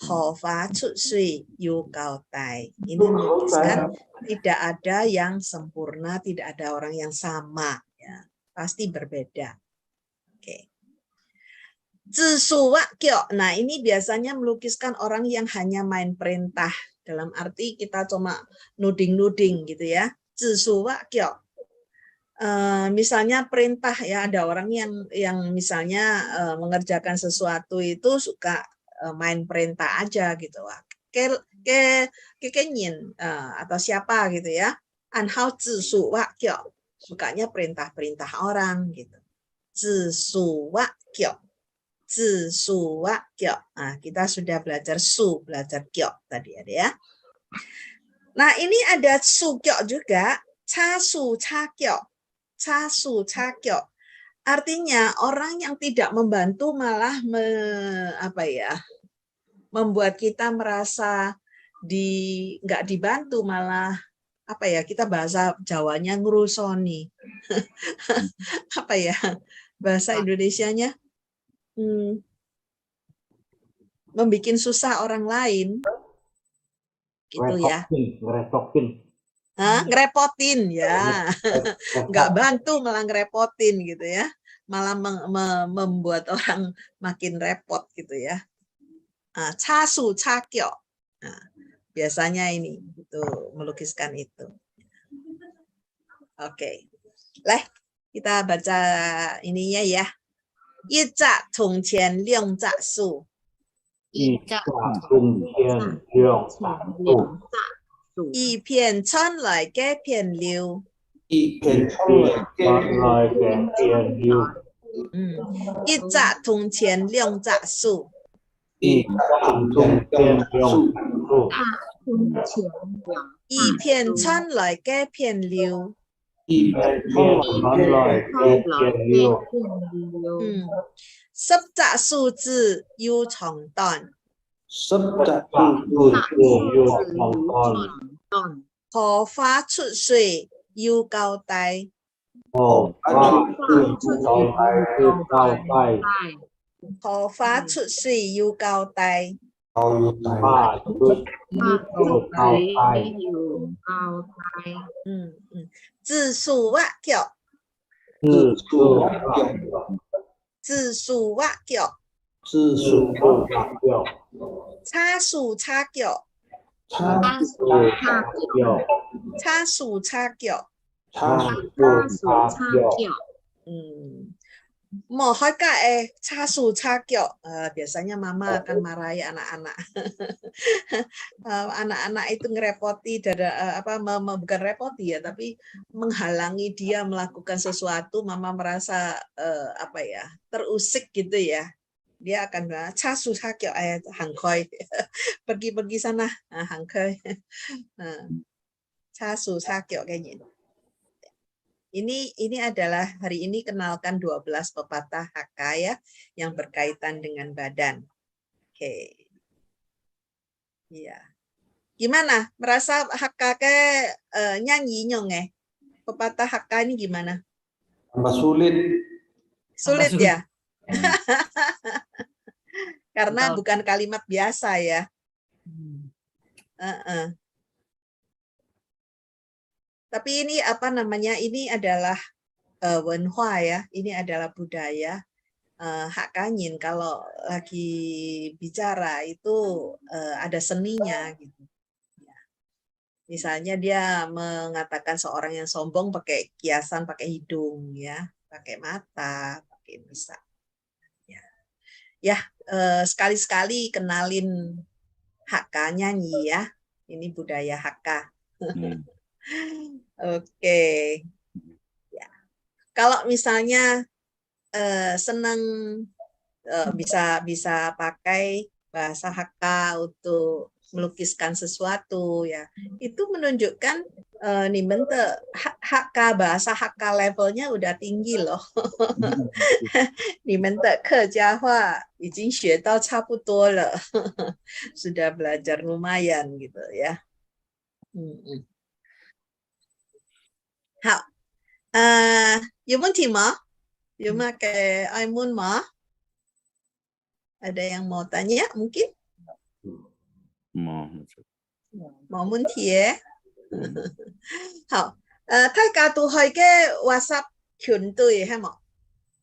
Ho fa chu sui yu gao tai. Ini melukiskan tidak ada yang sempurna, tidak ada orang yang sama ya. Pasti berbeda. Oke. Zisu wa kyo. Nah, ini biasanya melukiskan orang yang hanya main perintah, dalam arti kita cuma nuding-nuding gitu ya. Zisu wa kyo. Misalnya perintah ya, ada orang yang misalnya mengerjakan sesuatu itu suka main perintah aja gitu, kenyin atau siapa gitu ya, anhao zisu wa kyo, sukanya perintah-perintah orang gitu, zisu wa kyo, zisu wa kyo. Nah, kita sudah belajar su, belajar kyo tadi ada ya. Nah, ini ada su kyo juga, cha su cha kyo, cha su cha kyo. Artinya orang yang tidak membantu malah membuat kita merasa nggak dibantu, malah apa ya, kita bahasa Jawanya ngrusoni. Apa ya bahasa Indonesianya? Membikin susah orang lain. Gitu ya. Ngerepotin ya. Nggak bantu malah ngerepotin gitu ya. Malah membuat orang makin repot gitu ya. Casu cakyo. Nah, biasanya ini itu melukiskan itu. Oke. Lah, kita baca ininya ya. Yica tongqian liang ca su. 一架春天两大树，一片春來嘅片柳。一片春來嘅片柳，一扎銅錢兩扎樹。一架春天兩樹，一片春來嘅片柳。一片春來嘅片柳，十扎樹枝要長短。十扎樹枝要長短，荷花出水要高大。荷花出水要高大，荷花出水要高大。花出要高大，自樹挖腳。自樹挖腳，自樹挖腳。自樹挖腳，叉樹叉腳。叉樹叉腳，叉樹叉腳。叉樹叉腳。Mau HK叉樹叉腳. Biasanya mama akan marahi anak-anak. Anak-anak itu ngerepoti bukan repoti ya, tapi menghalangi dia melakukan sesuatu. Mama merasa terusik gitu ya. Dia akan bilang叉樹叉腳,行開. Pergi sana, 行開. 叉樹叉腳kayak gitu. Ini adalah hari ini kenalkan 12 pepatah HK ya yang berkaitan dengan badan. Oke. Iya. Gimana? Merasa HK nyanyi nyong Pepatah HK ini gimana? Tambah sulit. Sulit ya? Karena bukan kalimat biasa ya. Tapi ini ini adalah wenhua ya, ini adalah budaya. Hak Kanyin kalau lagi bicara itu ada seninya gitu. Misalnya dia mengatakan seorang yang sombong pakai kiasan, pakai hidung ya, pakai mata, pakai bisa. Ya, sekali-sekali kenalin HK nyanyi ya. Ini budaya HK. Oke. Ya. Kalau misalnya senang bisa pakai bahasa HK untuk melukiskan sesuatu ya. Itu menunjukkan HK bahasa HK levelnya udah tinggi loh. 你们的客家话已经学到差不多了. Sudah belajar lumayan gitu ya. 好，有问题吗？有吗ke Aimun吗？ Ada yang mau tanya mungkin? Mau问题好，大家都去嘅 WhatsApp 群隊係冇？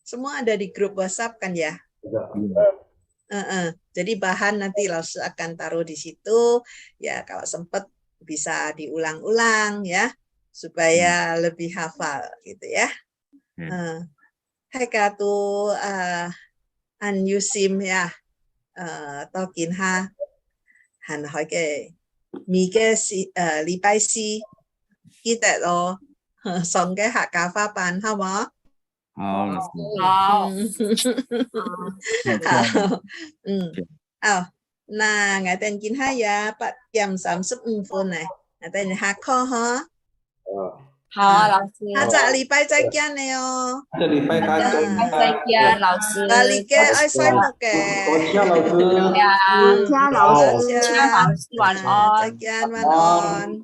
Semua ada di grup WhatsApp kan ya? Jadi bahan nanti langsung akan taruh di situ. Ya kalau sempat bisa diulang-ulang ya. Supaya lebih hafal gitu ya. Hai katu an yusim ya tokin ha han hoi ke mi ke li bai si kita lo song ke hak kafa pan ha mo. 好，老师。好，那我哋見下呀，8點35分呢，我哋下課哈。好，老师。下禮拜再見你哦。下禮拜再見，老師。下禮拜愛晒木嘅。多謝老師。晚安。再見，晚安。